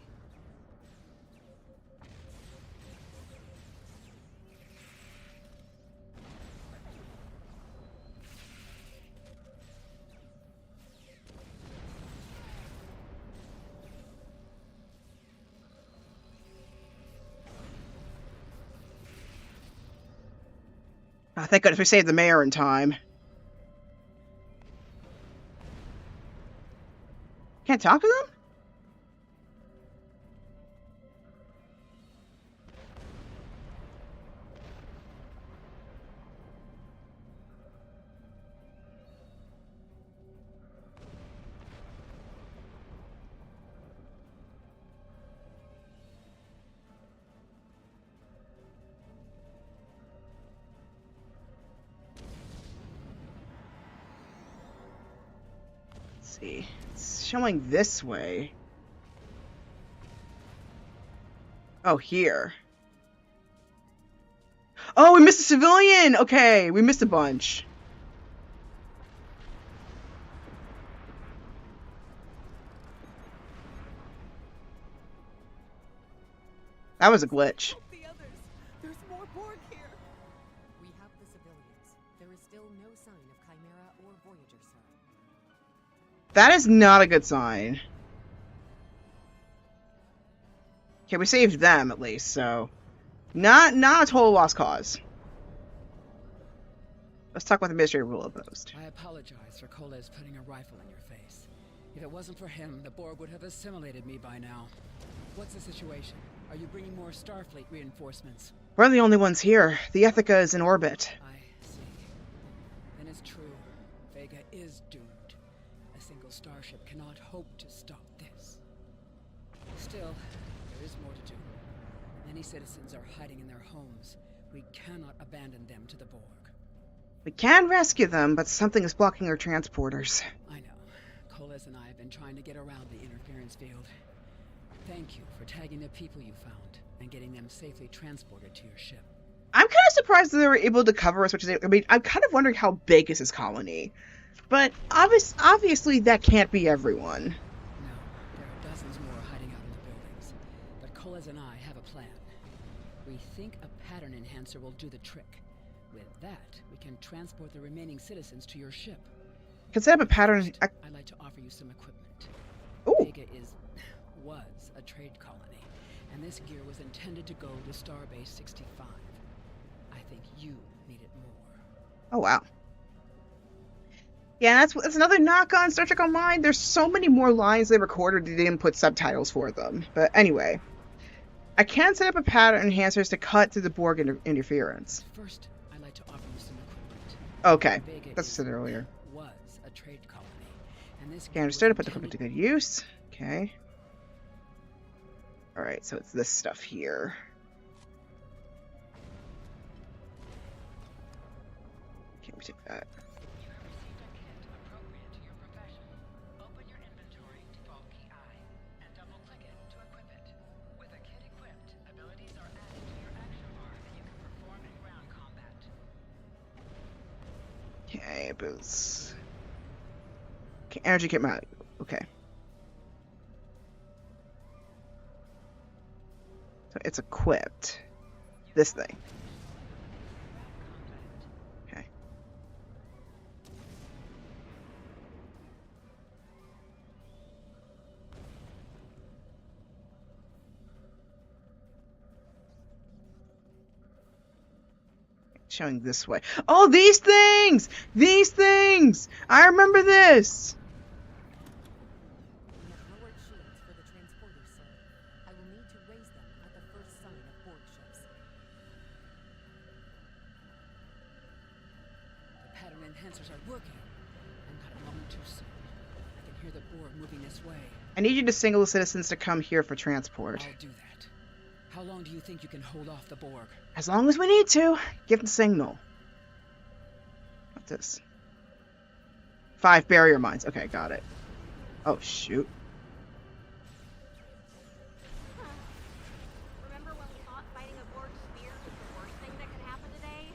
Oh, thank goodness we saved the mayor in time. Can't talk to them? Let's see. It's showing this way. Oh, here. Oh, we missed a civilian! Okay, we missed a bunch. That was a glitch. Help the others. There's more Borg here. We have the civilians. There is still no sign of Chimera or Voyager, sir. That is not a good sign. Okay, we saved them at least, so not a total lost cause. Let's talk about the Administrative Rule of Post. I apologize for Coles putting a rifle in your face. If it wasn't for him, the Borg would have assimilated me by now. What's the situation? Are you bringing more Starfleet reinforcements? We're the only ones here. The Ethica is in orbit. I see. Then it's true. Vega is doomed. A single starship cannot hope to stop this. Still, there is more to do. Many citizens are hiding in their homes. We cannot abandon them to the Borg. We can rescue them, but something is blocking our transporters. I know. Coles and I have been trying to get around the interference field. Thank you for tagging the people you found and getting them safely transported to your ship. I'm kind of surprised that they were able to cover us, I mean, I'm kind of wondering how big is this colony. But obviously that can't be everyone. No, there are dozens more hiding out in the buildings. But Coles and I have a plan. We think a pattern enhancer will do the trick. With that, we can transport the remaining citizens to your ship. Can set up a pattern. First, I'd like to offer you some equipment. Ooh. Vega was a trade colony, and this gear was intended to go to Starbase 65. I think you need it more. Oh, wow. Yeah, that's another knock on Star Trek Online. There's so many more lines they recorded they didn't put subtitles for them. But anyway, I can set up a pattern enhancers to cut through the Borg interference. First, I'd like to offer you some equipment. Okay, Vega that's what I said earlier. Was a trade colony, and this Okay, understood. I put the equipment to good use. Okay. All right, so it's this stuff here. Can't we take that? You have received a kit appropriate to your profession. Open your inventory default key I and double-click it to equip it. With a kit equipped, abilities are added to your action bar and you can perform in ground combat. Okay, boots. Okay, energy kit mount. Okay. So it's equipped. This thing. Okay. Showing this way. Oh, these things! These things! I remember this! We have lowered shields for the transporters, sir. I will need to raise them at the first sign of Borg ships. The pattern enhancers are working. I'm not a moment too soon. I can hear the Borg moving this way. I need you to signal the citizens to come here for transport. I'll do that. How long do you think you can hold off the Borg? As long as we need to. Give the signal. What's this? 5 barrier mines. Okay, got it. Oh, shoot. Remember when we thought fighting a Borg sphere was the worst thing that could happen today?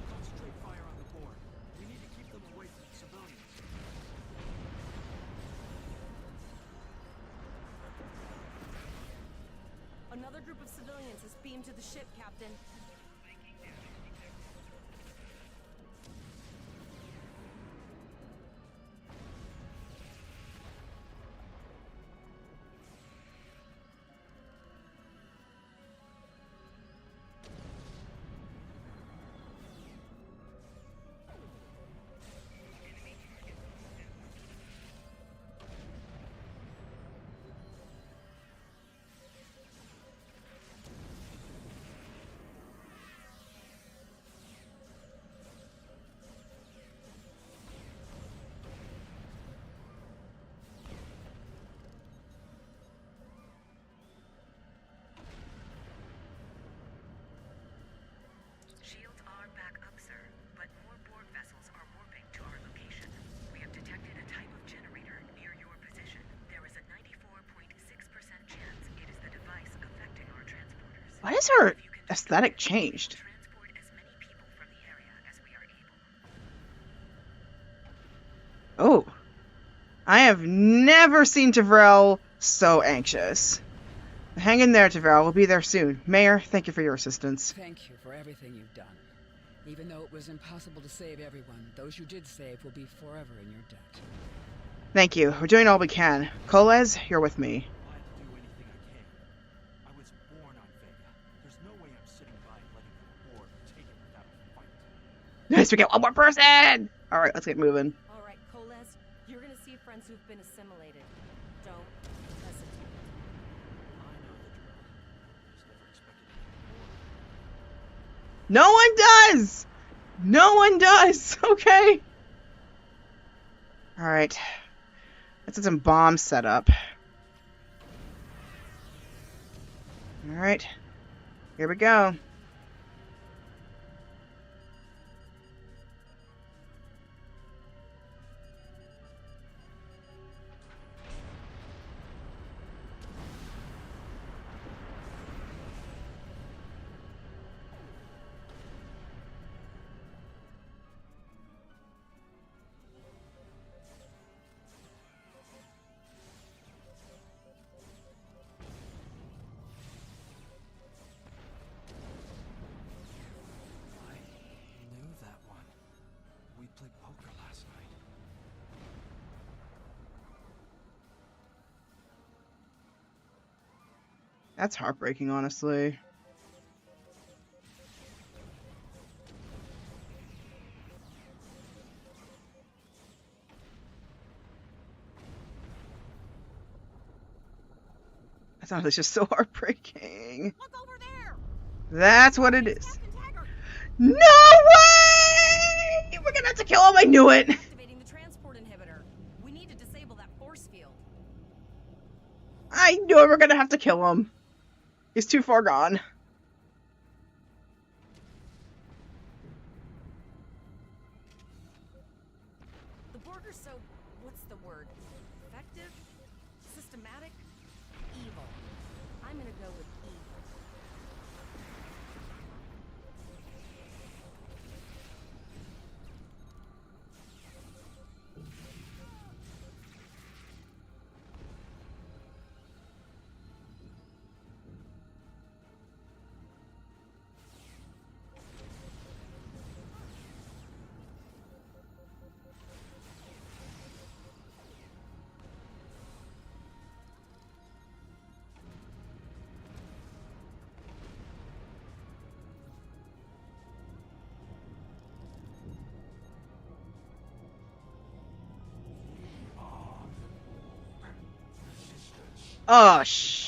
Concentrate fire on the Borg. We need to keep them away from the civilians. Another group of civilians has beamed to the ship, Captain. Shields are back up, sir, but more Borg vessels are warping to our location. We have detected a type of generator near your position. There is a 94.6% chance it is the device affecting our transporters. Why is her aesthetic changed? Transport as many people from the area as we are able. Oh. I have never seen Tavrel so anxious. Hang in there, Tavrel. We'll be there soon. Mayor, thank you for your assistance. Thank you for everything you've done. Even though it was impossible to save everyone, those you did save will be forever in your debt. Thank you. We're doing all we can. Coles, you're with me. I have to do anything I can. I was born on Vega. There's no way I'm sitting by and letting the Borg take it without a fight. Nice, we get one more person! Alright, let's get moving. All right, Coles, you're gonna see friends who've been assimilated. Don't hesitate. I know the drill. Just never expected anything more. No one does! No one does! Okay. Alright. Let's get some bombs set up. Alright. Here we go. That's heartbreaking, honestly. That's honestly just so heartbreaking. Look over there! That's what it is. Captain Taggart! No way! We're gonna have to kill him. I knew it. Activating the transport inhibitor. We need to disable that force field. I knew it. We're gonna have to kill him. He's too far gone. The Borg are so, what's the word? Effective? Systematic? Evil. I'm gonna go with evil. Oh, shh.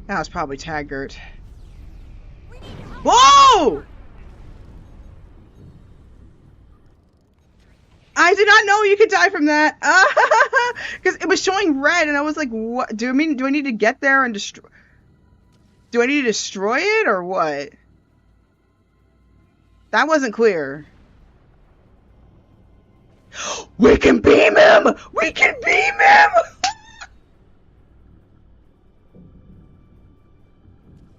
That was probably Taggart. We need to help. Whoa! I did not know you could die from that. Because it was showing red, and I was like, "What? Do I need to get there and destroy? Do I need to destroy it or what?" That wasn't clear. We can beam him. We can beam him.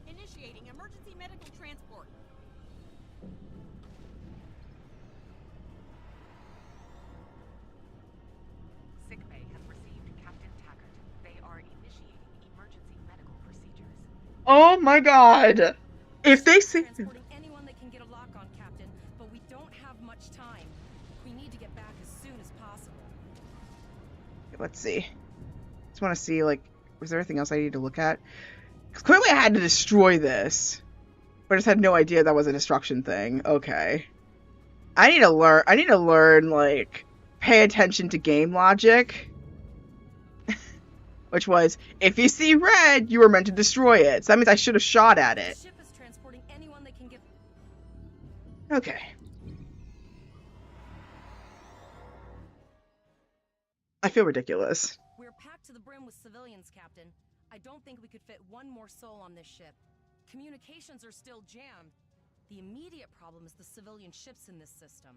Initiating emergency medical transport. Sickbay has received Captain Taggart. They are initiating emergency medical procedures. Oh my God! If they see. Transporting anyone that can get a lock on, Captain, but we don't have much time. We need to get back as soon as possible. Let's see. Just want to see, like, was there anything else I need to look at? Because clearly I had to destroy this. But I just had no idea that was a destruction thing. Okay. I need to learn, like, pay attention to game logic. Which was, if you see red, you were meant to destroy it. So that means I should have shot at The it. ship is transporting anyone that can get. Okay. I feel ridiculous. We're packed to the brim with civilians, Captain. I don't think we could fit one more soul on this ship. Communications are still jammed. The immediate problem is the civilian ships in this system.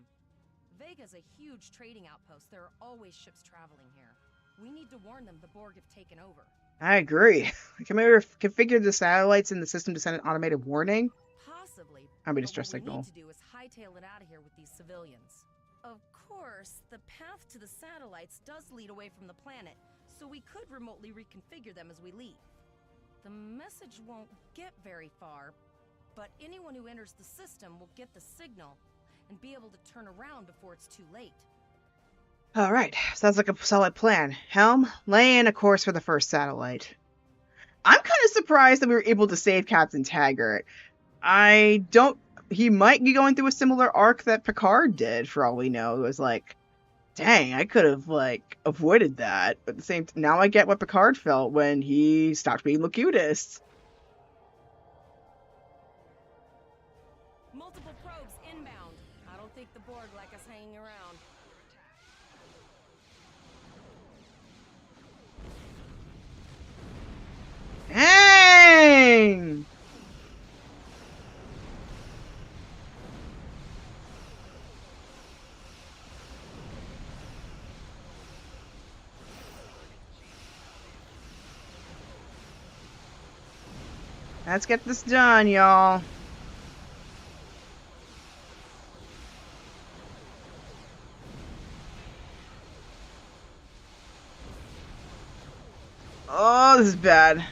Vega's a huge trading outpost. There are always ships traveling here. We need to warn them the Borg have taken over. I agree. Can we configure the satellites in the system to send an automated warning? Possibly. I'll be but distress what we signal. need to do is hightail it out of here with these civilians. Of course, the path to the satellites does lead away from the planet, so we could remotely reconfigure them as we leave. The message won't get very far, but anyone who enters the system will get the signal and be able to turn around before it's too late. Alright, sounds like a solid plan. Helm, lay in a course for the first satellite. I'm kind of surprised that we were able to save Captain Taggart. He might be going through a similar arc that Picard did, for all we know. It was like, dang, I could have, like, avoided that. But at the same time, now I get what Picard felt when he stopped being Locutus. Multiple probes inbound. Let's get this done, y'all. Oh, this is bad.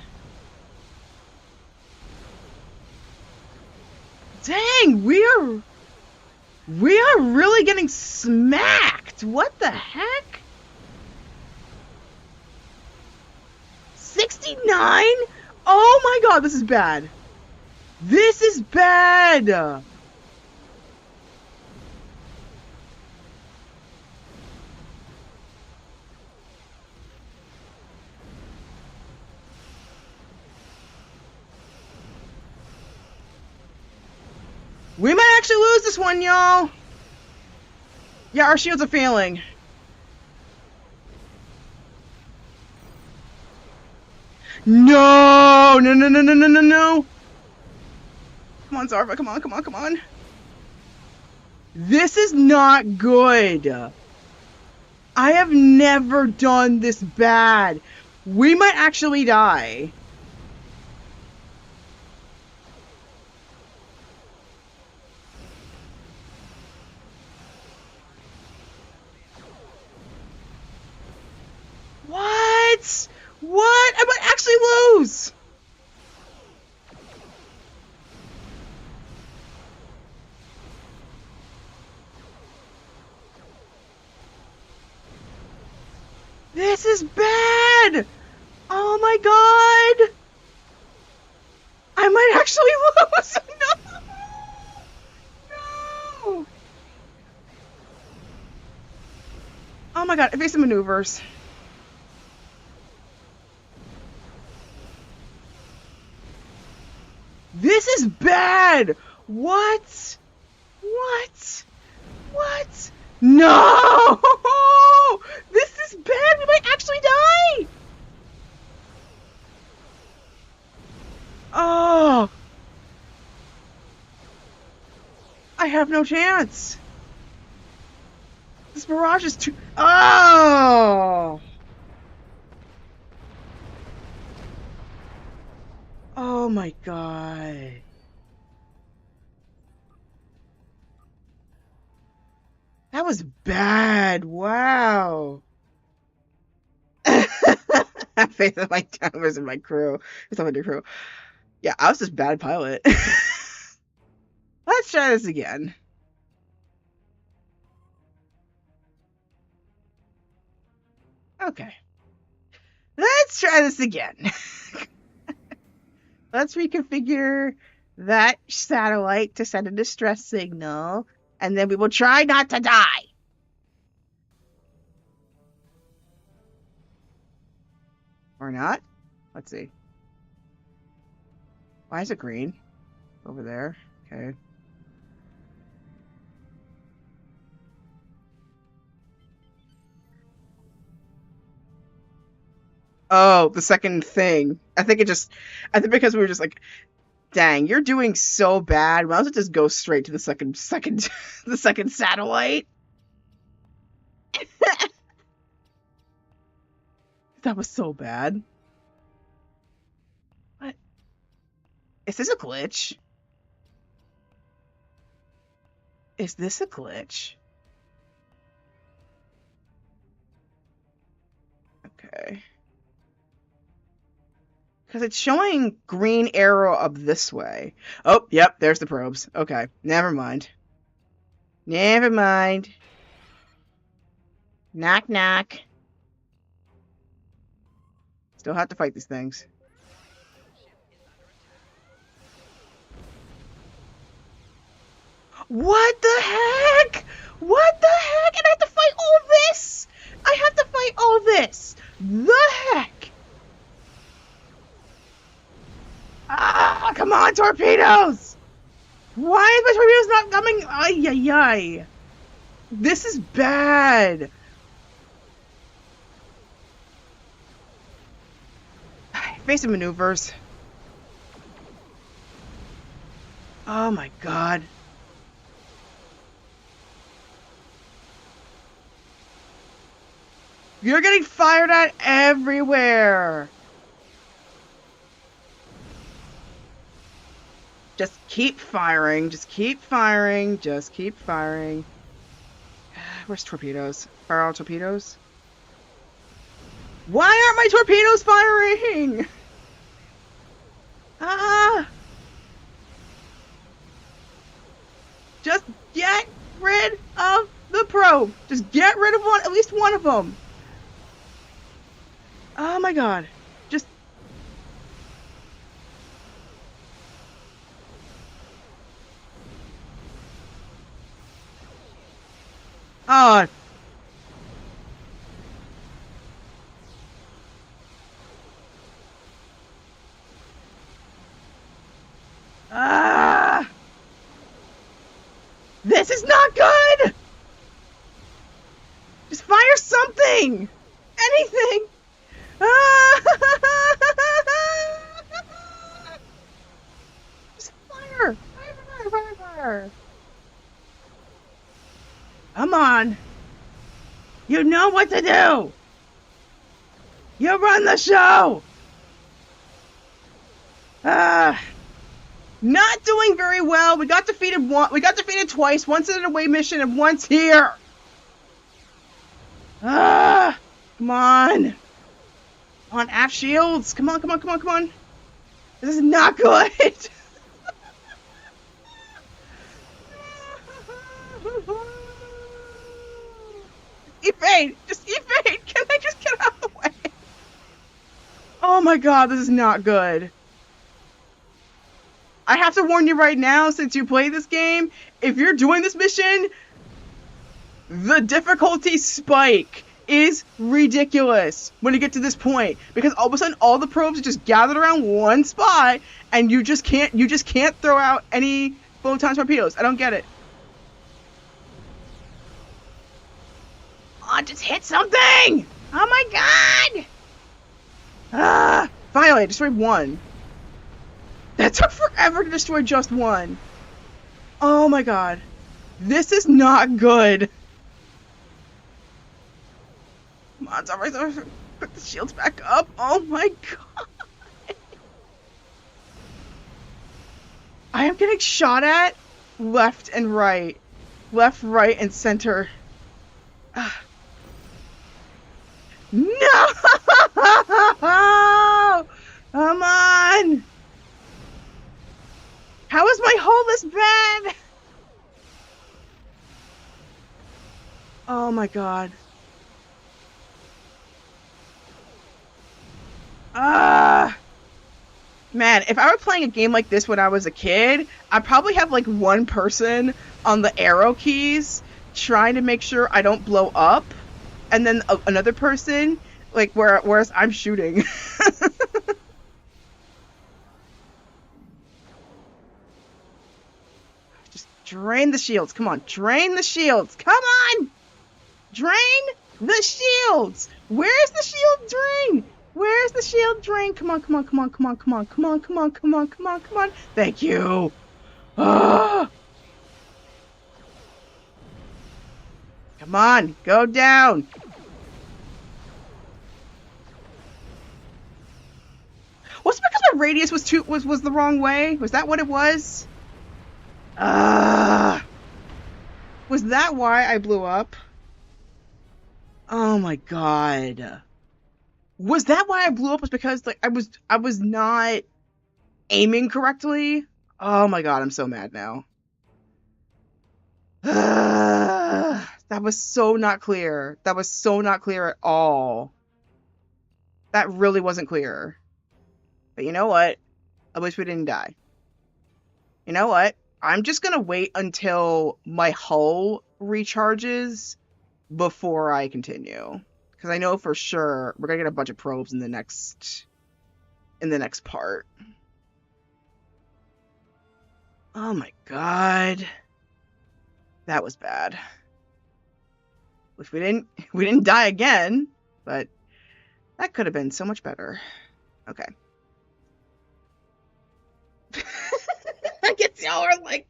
Dang, we are really getting smacked. What the heck? 69? Oh my god, this is bad. This is bad. We might actually lose this one, y'all. Yeah, our shields are failing. No! No, no, no, no, no, no, no! Come on, Zarva. Come on, come on, come on. This is not good. I have never done this bad. We might actually die. What? What? I might actually lose! This is bad! Oh my god! I might actually lose! No! No! Oh my god, evasive maneuvers. This is bad! What? What? What? No! This is bad! We might actually die! Oh! I have no chance! This barrage is too... Oh! Oh my god. That was bad. Wow. I have faith in my timers and my crew. It's not my crew. Yeah, I was just bad pilot. Let's try this again. Okay. Let's try this again. Let's reconfigure that satellite to send a distress signal, and then we will try not to die. Or not? Let's see. Why is it green? Over there. Okay. Oh, the second thing. I think because we were just like, dang, you're doing so bad. Why don't it just go straight to the second the second satellite? That was so bad. What? Is this a glitch? Is this a glitch? Okay. Because it's showing green arrow up this way. Oh, yep, there's the probes. Okay, never mind. Never mind. Knock, knock. Still have to fight these things. What the heck? What the heck? And I have to fight all this? I have to fight all this? The heck? Ah, come on, torpedoes! Why is my torpedoes not coming? Ay, ay, ay. This is bad. Evasive maneuvers. Oh my god. You're getting fired at everywhere. Just keep firing. Just keep firing. Just keep firing. Where's torpedoes? Fire all torpedoes? Why aren't my torpedoes firing? Ah! Just get rid of the probe. Just get rid of at least one of them. Oh my god. Just... Oh. Ah! This is not good! Just fire something! Anything! Ah! Just fire! Fire! Come on! You know what to do! You run the show! Not doing very well. We got defeated twice. Once in an away mission and once here. Come on. On aft shields. Come on. This is not good. Evade. Just evade. Can I just get out of the way? Oh my god, this is not good. I have to warn you right now, since you play this game, if you're doing this mission, the difficulty spike is ridiculous when you get to this point. Because all of a sudden, all the probes are just gathered around one spot, and you just can't throw out any photon torpedoes. I don't get it. Oh, just hit something! Oh my god! Finally, I destroyed one. That took forever to destroy just one. Oh my god. This is not good. Come on, Starfleet, put the shields back up. Oh my god. I am getting shot at left and right. Left, right, and center. No! Come on! How is my hull this bad? Oh my god. Man, if I were playing a game like this when I was a kid, I'd probably have like one person on the arrow keys trying to make sure I don't blow up, and then another person, like, whereas I'm shooting. Drain the shields. Come on. Drain the shields. Come on. Drain the shields. Where's the shield drain? Where's the shield drain? Come on. Thank you. Come on. Go down. Was it because my radius was the wrong way? Was that what it was? Was that why I blew up? Oh my god. Was that why I blew up? Was because like I was not aiming correctly? Oh my god, I'm so mad now. That was so not clear. That was so not clear at all. That really wasn't clear. But you know what? I wish we didn't die. You know what? I'm just gonna wait until my hull recharges before I continue. Because I know for sure we're gonna get a bunch of probes in the next part. Oh my god. That was bad. Wish we didn't die again, but that could have been so much better. Okay. I guess y'all are like...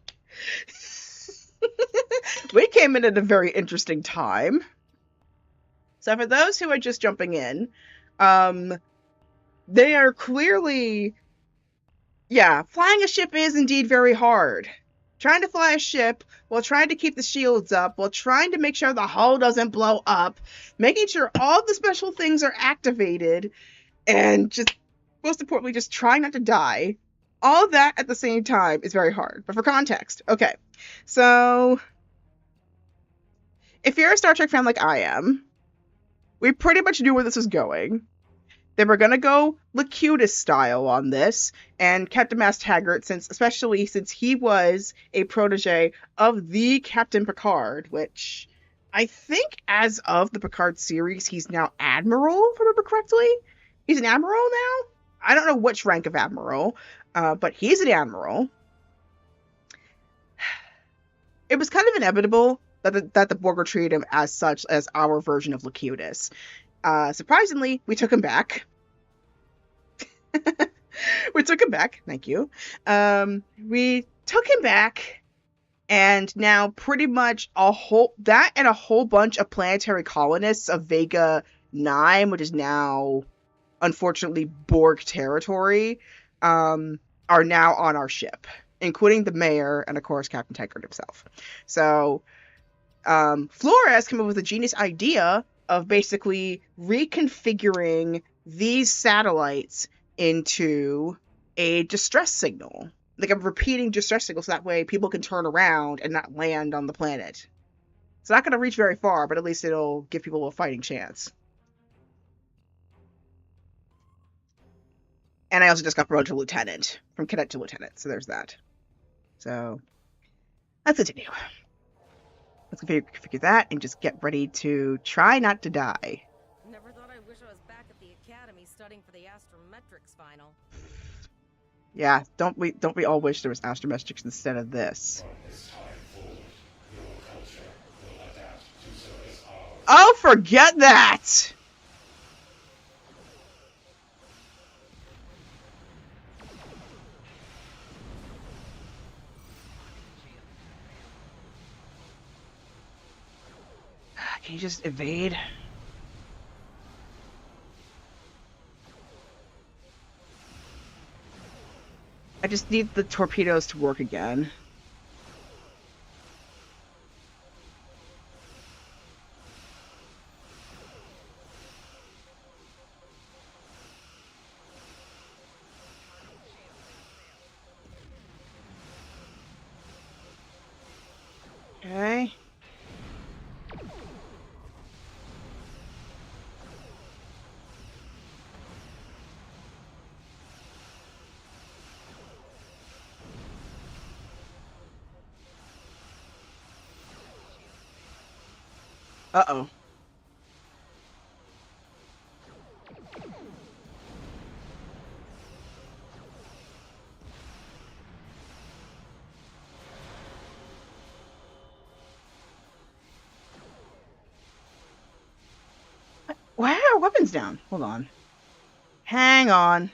We came in at a very interesting time. So for those who are just jumping in, they are clearly Yeah, flying a ship is indeed very hard. Trying to fly a ship while trying to keep the shields up, while trying to make sure the hull doesn't blow up, making sure all the special things are activated, and just, most importantly, just trying not to die. All of that at the same time is very hard. But for context, okay. So, if you're a Star Trek fan like I am, we pretty much knew where this was going. They were going to go Locutus style on this, and Captain Masc Taggart, especially since he was a protege of the Captain Picard, which I think as of the Picard series, he's now Admiral, if I remember correctly. He's an Admiral now? I don't know which rank of Admiral, but he's an Admiral. It was kind of inevitable that the Borg would treat him as such as our version of Locutus. Surprisingly, we took him back. We took him back. Thank you. We took him back, and now pretty much a whole bunch of planetary colonists of Vega 9, which is now unfortunately Borg territory, are now on our ship, including the mayor and of course Captain Taggart himself. So Flores came up with a genius idea of basically reconfiguring these satellites into a distress signal, like a repeating distress signal, so that way people can turn around and not land on the planet. It's not going to reach very far, but at least it'll give people a fighting chance. And I also just got promoted to lieutenant, from cadet to lieutenant, so there's that. So, let's continue. Let's configure that and just get ready to try not to die. Never thought I wish I was back at the academy studying for the astrometrics final. Yeah, don't we all wish there was astrometrics instead of this? Oh, forget that! Can you just evade? I just need the torpedoes to work again. Okay. Uh-oh. Why are our weapons down? Hold on. Hang on.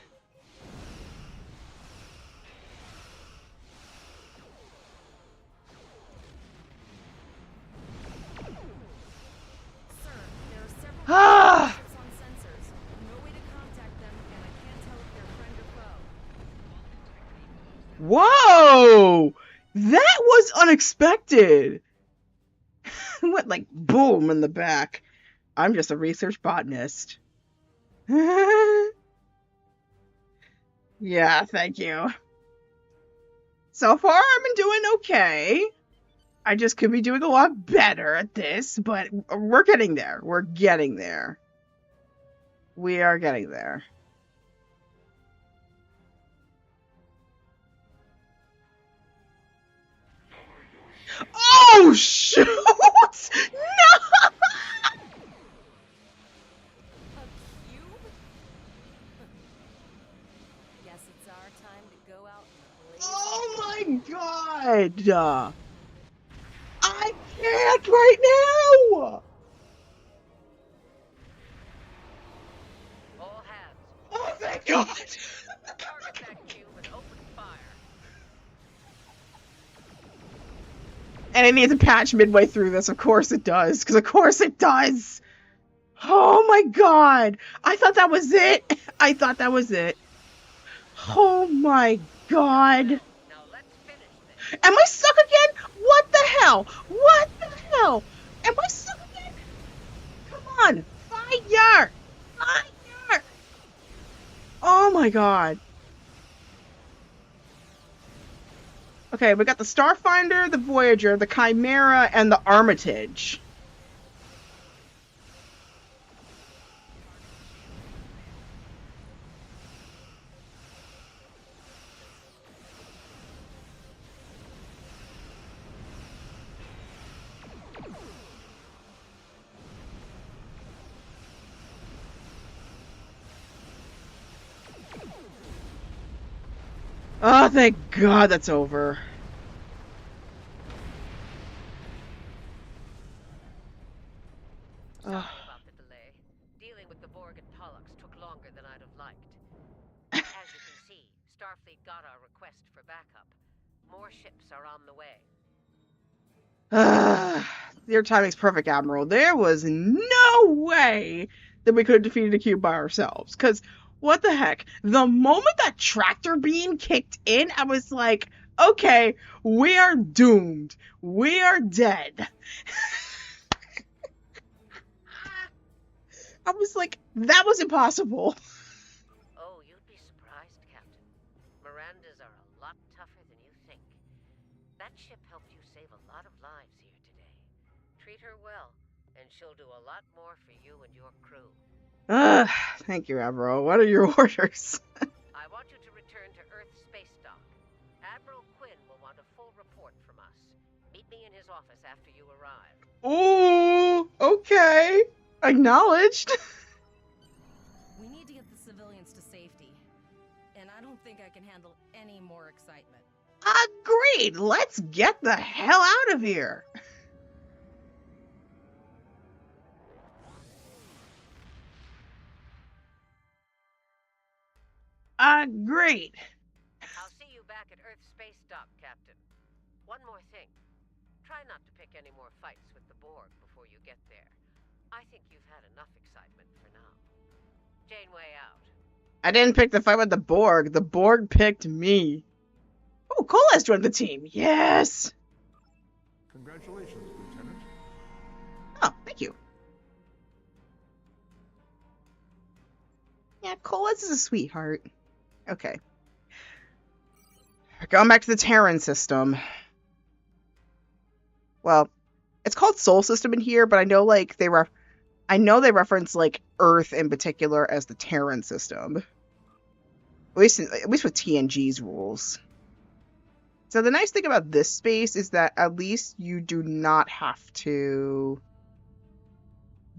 Ah! Whoa! That was unexpected! Went like boom in the back. I'm just a research botanist. Yeah, thank you. So far, I've been doing okay. I just could be doing a lot better at this, but we're getting there. We're getting there. We are getting there. Oh, shoot! No! Guess it's our time to go out and blaze. Oh my god! I can't right now! All hands. Oh, thank God! Target that cube and open fire. And it needs a patch midway through this. Of course it does. Because of course it does! Oh my god! I thought that was it! I thought that was it. Oh my God. Now let's finish this. Am I stuck again? What the hell? What the hell? Am I stuck again? Come on. Fire. Fire. Oh my God. Okay, we got the Starfinder, the Voyager, the Chimera, and the Armitage. Oh, thank God that's over. Sorry about the delay. Dealing with the Borg and Pollux took longer than I'd have liked. As you can see, Starfleet got our request for backup. More ships are on the way. Your timing's perfect, Admiral. There was no way that we could have defeated the cube by ourselves. Because, what the heck? The moment that tractor beam kicked in, I was like, okay, we are doomed. We are dead. I was like, that was impossible. Oh, you'd be surprised, Captain. Mirandas are a lot tougher than you think. That ship helped you save a lot of lives here today. Treat her well, and she'll do a lot more for you and your crew. Thank you, Admiral. What are your orders? I want you to return to Earth Space Dock. Admiral Quinn will want a full report from us. Meet me in his office after you arrive. Ooh, okay. Acknowledged. We need to get the civilians to safety. And I don't think I can handle any more excitement. Agreed. Let's get the hell out of here. Agreed. I'll see you back at Earth Space Dock, Captain. One more thing. Try not to pick any more fights with the Borg before you get there. I think you've had enough excitement for now. Janeway out. I didn't pick the fight with the Borg. The Borg picked me. Oh, Cole has joined the team. Yes. Congratulations, Lieutenant. Oh, thank you. Yeah, Colas is a sweetheart. Okay. Going back to the Terran system. Well, it's called Sol System in here, but I know like they reference like Earth in particular as the Terran system. At least with TNG's rules. So the nice thing about this space is that at least you do not have to.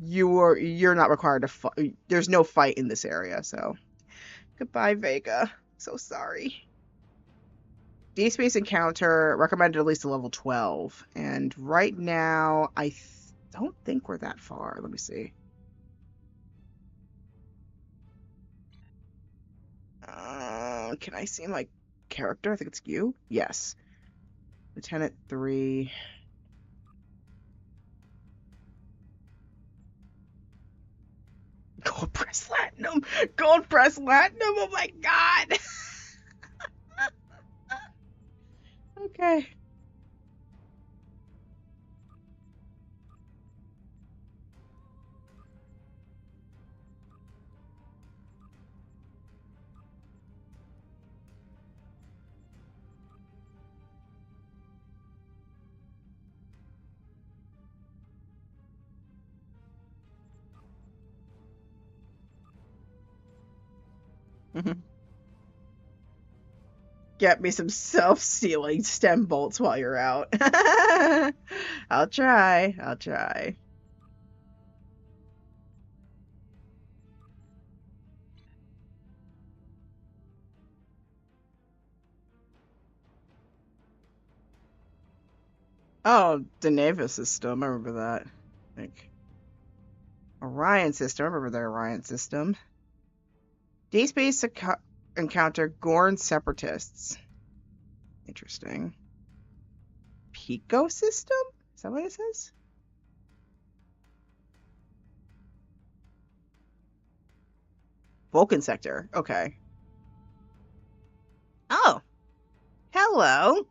You're not required to fight. There's no fight in this area, so goodbye, Vega. So sorry. Deep space encounter recommended at least a level 12, and right now I don't think we're that far. Let me see. Can I see my character? I think it's you. Yes, Lieutenant 3. Gold press platinum. Gold press platinum. Oh my god. Okay. Get me some self-sealing stem bolts while you're out. I'll try. I'll try. Oh, the Neva system. I remember that. I think. Orion system. I remember the Orion system. Deep space encounter Gorn separatists. Interesting. Pico system? Is that what it says? Vulcan sector. Okay. Oh, hello.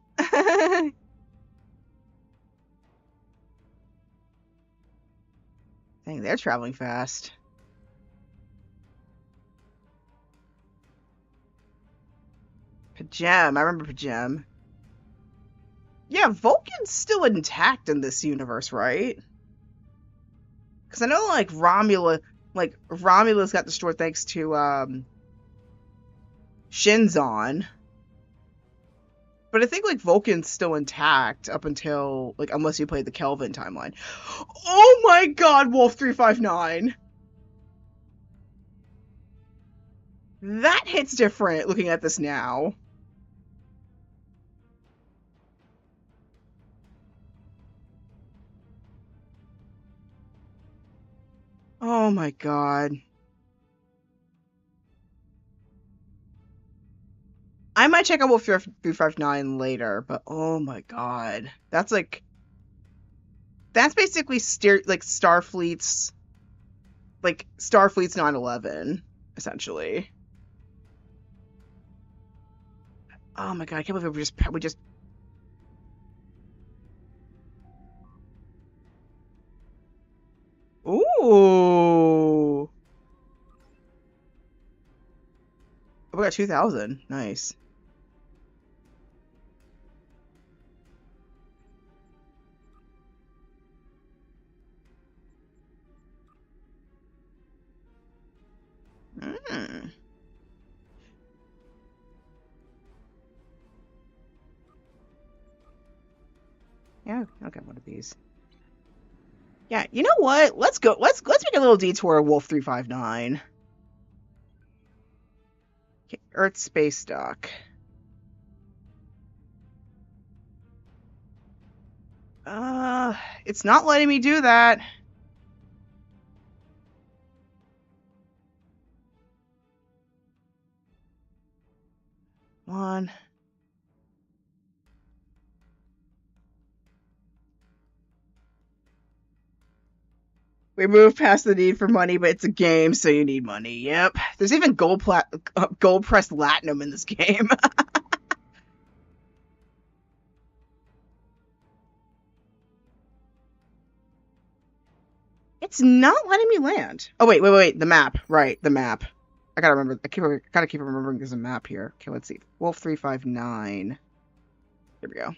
Dang, they're traveling fast. Pajem, I remember Pajem. Yeah, Vulcan's still intact in this universe, right? Because I know, like, Romulus got destroyed thanks to, Shinzon. But I think, like, Vulcan's still intact up until, like, unless you played the Kelvin timeline. Oh my god, Wolf 359! That hits different looking at this now. Oh my god. I might check out Wolf 359 later, but oh my god. That's like... That's basically Starfleet's 9/11, essentially. Oh my god, I can't believe we just... Ooh! We got 2,000. Nice. Mm. Yeah, I'll get one of these. Yeah, you know what? Let's go. Let's make a little detour of Wolf 359. Okay, Earth Space Dock. It's not letting me do that. One. We move past the need for money, but it's a game, so you need money. Yep. There's even gold pressed latinum in this game. It's not letting me land. Oh, wait. The map. Right, the map. I gotta remember. Gotta keep remembering there's a map here. Okay, let's see. Wolf 359. Here we go.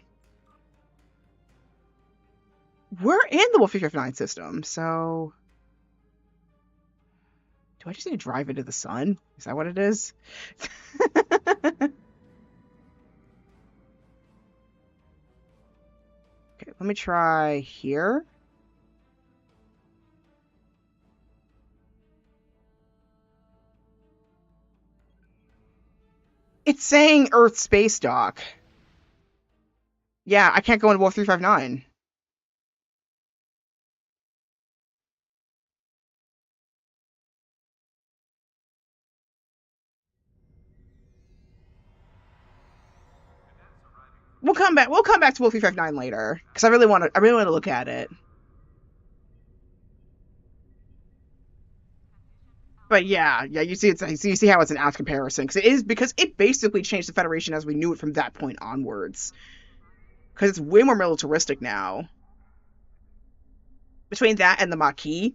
We're in the Wolf 359 system, so... Do I just need to drive into the sun? Is that what it is? Okay, let me try here. It's saying Earth Space Dock. Yeah, I can't go into Wolf 359. We'll come back to Wolf 359 later, because I really want to look at it. But yeah, you see you see how it's an apt comparison, because it basically changed the Federation as we knew it from that point onwards. Because it's way more militaristic now. Between that and the Maquis.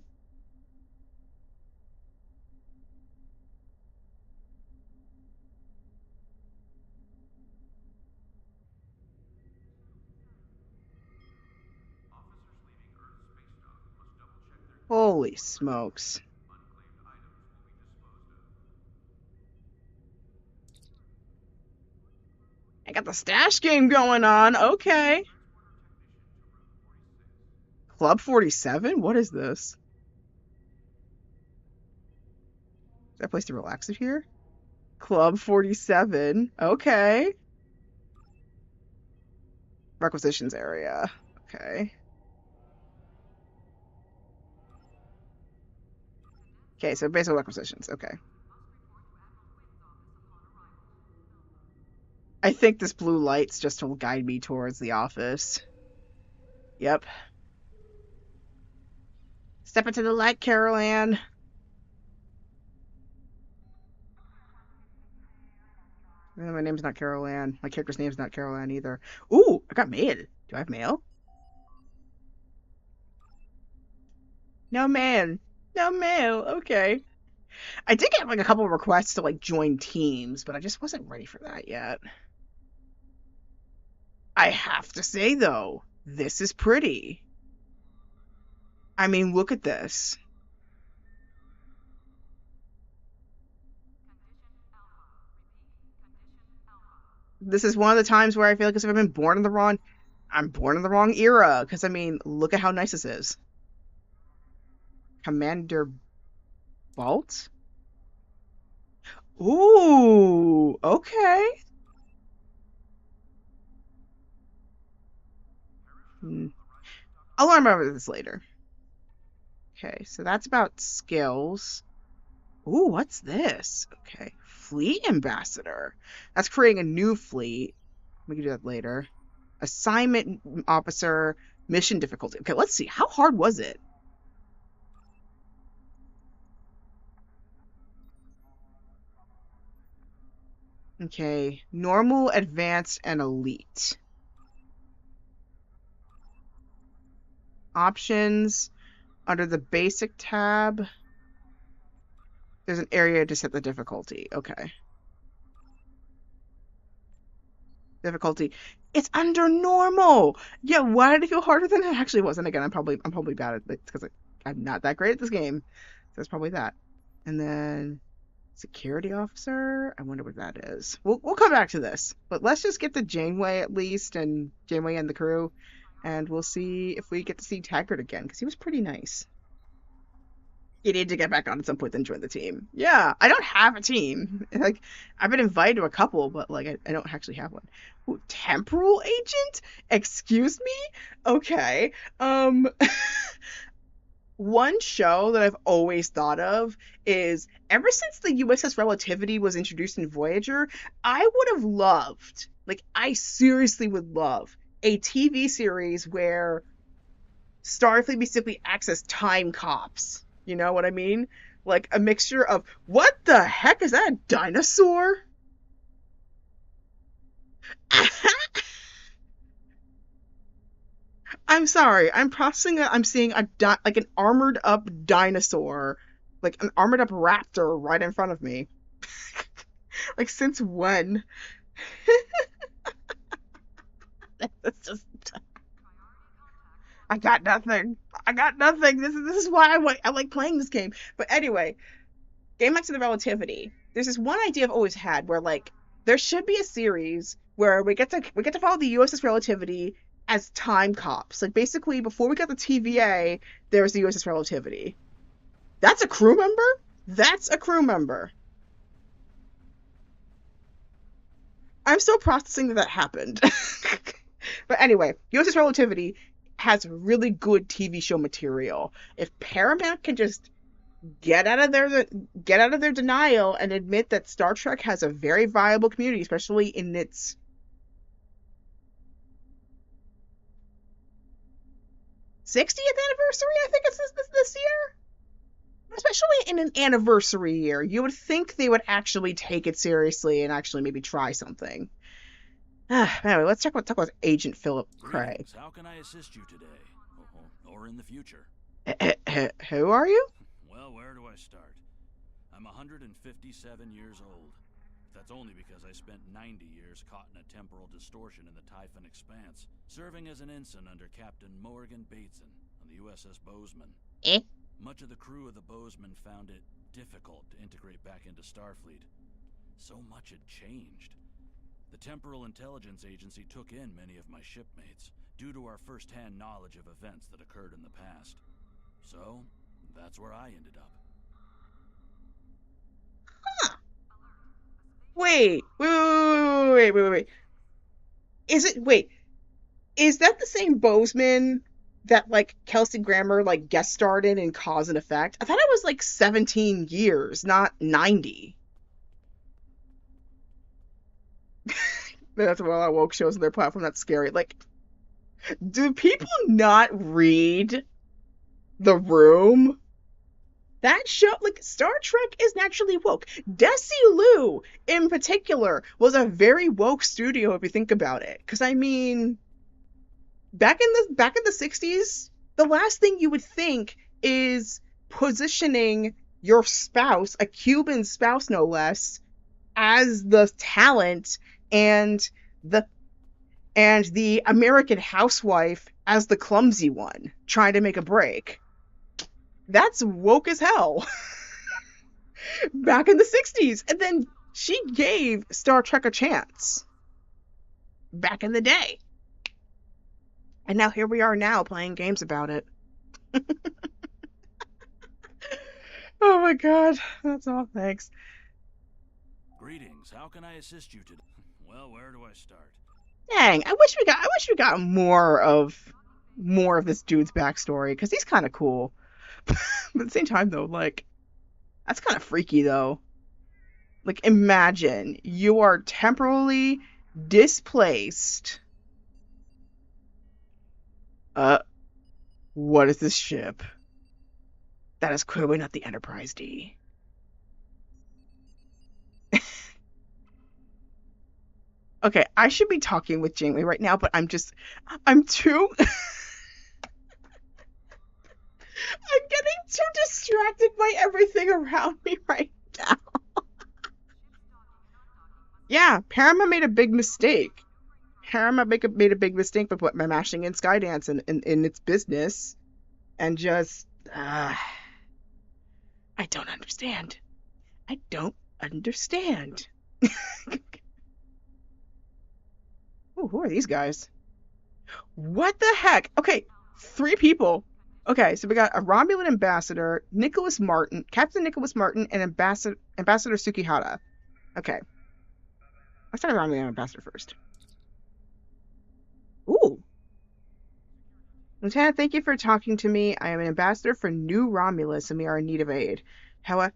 Holy smokes. I got the stash game going on. Okay. Club 47? What is this? Is that a place to relax it here? Club 47. Okay. Requisitions area. Okay. Okay, so basic requisitions. Okay. I think this blue light's just to guide me towards the office. Yep. Step into the light, Carol Ann. My name's not Carol Ann. My character's name's not Carol Ann either. Ooh, I got mail. Do I have mail? No mail. No mail. Okay. I did get like a couple of requests to like join teams, but I just wasn't ready for that yet. I have to say though, this is pretty. I mean, look at this. This is one of the times where I feel like as if I've been born in the wrong, I'm born in the wrong era. Because I mean, look at how nice this is. Commander Bolt. Ooh, okay. I'll learn about this later. Okay, so that's about skills. Ooh, what's this? Okay, fleet ambassador. That's creating a new fleet. We can do that later. Assignment officer, mission difficulty. Okay, let's see. How hard was it? Okay, normal, advanced, and elite. Options under the basic tab. There's an area to set the difficulty. Okay. Difficulty. It's under normal. Yeah, why did it feel harder than it actually was? And again, I'm probably bad at it because I'm not that great at this game. So it's probably that. And then security officer. I wonder what that is. We'll come back to this, but let's just get to Janeway at least, and Janeway and the crew, and we'll see if we get to see Taggart again because he was pretty nice. You need to get back on at some point and join the team. Yeah, I don't have a team. Like, I've been invited to a couple, but like I don't actually have one. Ooh, temporal agent? Excuse me? Okay. One show that I've always thought of is ever since the USS Relativity was introduced in Voyager, I would have loved, like I seriously would love, a TV series where Starfleet basically acts as time cops. You know what I mean? Like a mixture of, what the heck is that, a dinosaur? I'm sorry. I'm processing that I'm seeing like an armored up dinosaur, like an armored up raptor right in front of me. Like since when? That's just. I got nothing. I got nothing. This is why I like playing this game. But anyway, game back to the Relativity. There's this one idea I've always had where like there should be a series where we get to follow the USS Relativity as time cops. Like basically before we got the TVA, there was the USS Relativity. That's a crew member? That's a crew member. I'm still processing that happened. But anyway, USS Relativity has really good TV show material. If Paramount can just get out of their denial and admit that Star Trek has a very viable community, especially in its 60th anniversary, I think it's this year. Especially in an anniversary year, you would think they would actually take it seriously and actually maybe try something. Anyway, let's talk about Agent Philip Craig. How can I assist you today? Or in the future? Who are you? Well, where do I start? I'm 157 years old. That's only because I spent 90 years caught in a temporal distortion in the Typhon Expanse, serving as an ensign under Captain Morgan Bateson on the USS Bozeman. Much of the crew of the Bozeman found it difficult to integrate back into Starfleet. So much had changed. The Temporal Intelligence Agency took in many of my shipmates, due to our first-hand knowledge of events that occurred in the past. So, that's where I ended up. Huh. Wait. Is that the same Bozeman that, like, Kelsey Grammer, like, guest starred in Cause and Effect? I thought it was, like, 17 years, not 90. That's why I woke shows on their platform. That's scary. Like, do people not read The Room? That show, like, Star Trek is naturally woke. Desilu, in particular, was a very woke studio if you think about it. Because, I mean, back in the 60s, the last thing you would think is positioning your spouse, a Cuban spouse no less, as the talent and the American housewife as the clumsy one trying to make a break. That's woke as hell. Back in the 60s. And then she gave Star Trek a chance. Back in the day. And now here we are now playing games about it. Oh my god. That's all. Thanks. Greetings. How can I assist you today? Well, where do I start? Dang, I wish we got more of this dude's backstory, because he's kind of cool. But at the same time, though, like, that's kind of freaky, though. Like, imagine you are temporarily displaced. What is this ship? That is clearly not the Enterprise D. Okay, I should be talking with Janeway right now, but I'm too... I'm getting too distracted by everything around me right now. Yeah, Paramount made a big mistake. Paramount made a big mistake by mashing in Skydance in its business. And just... I don't understand. I don't understand. Ooh, who are these guys? What the heck? Okay, 3 people. Okay, so we got a Romulan ambassador, Captain Nicholas Martin, and Ambassador Tsukihara. Okay. Let's start with Romulan ambassador first. Ooh. Lieutenant, thank you for talking to me. I am an ambassador for New Romulus, and we are in need of aid. However,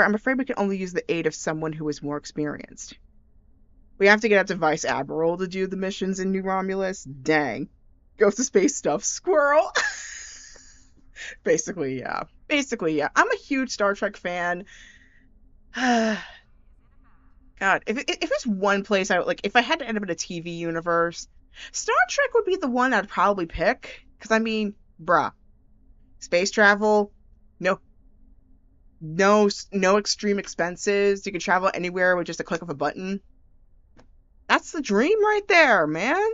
I'm afraid we can only use the aid of someone who is more experienced. We have to get out to Vice Admiral to do the missions in New Romulus. Dang. Goes to space stuff. Squirrel. Basically, yeah. I'm a huge Star Trek fan. God, if it's one place if I had to end up in a TV universe, Star Trek would be the one I'd probably pick. Because, I mean, bruh. Space travel, no extreme expenses. You can travel anywhere with just a click of a button. That's the dream right there, man.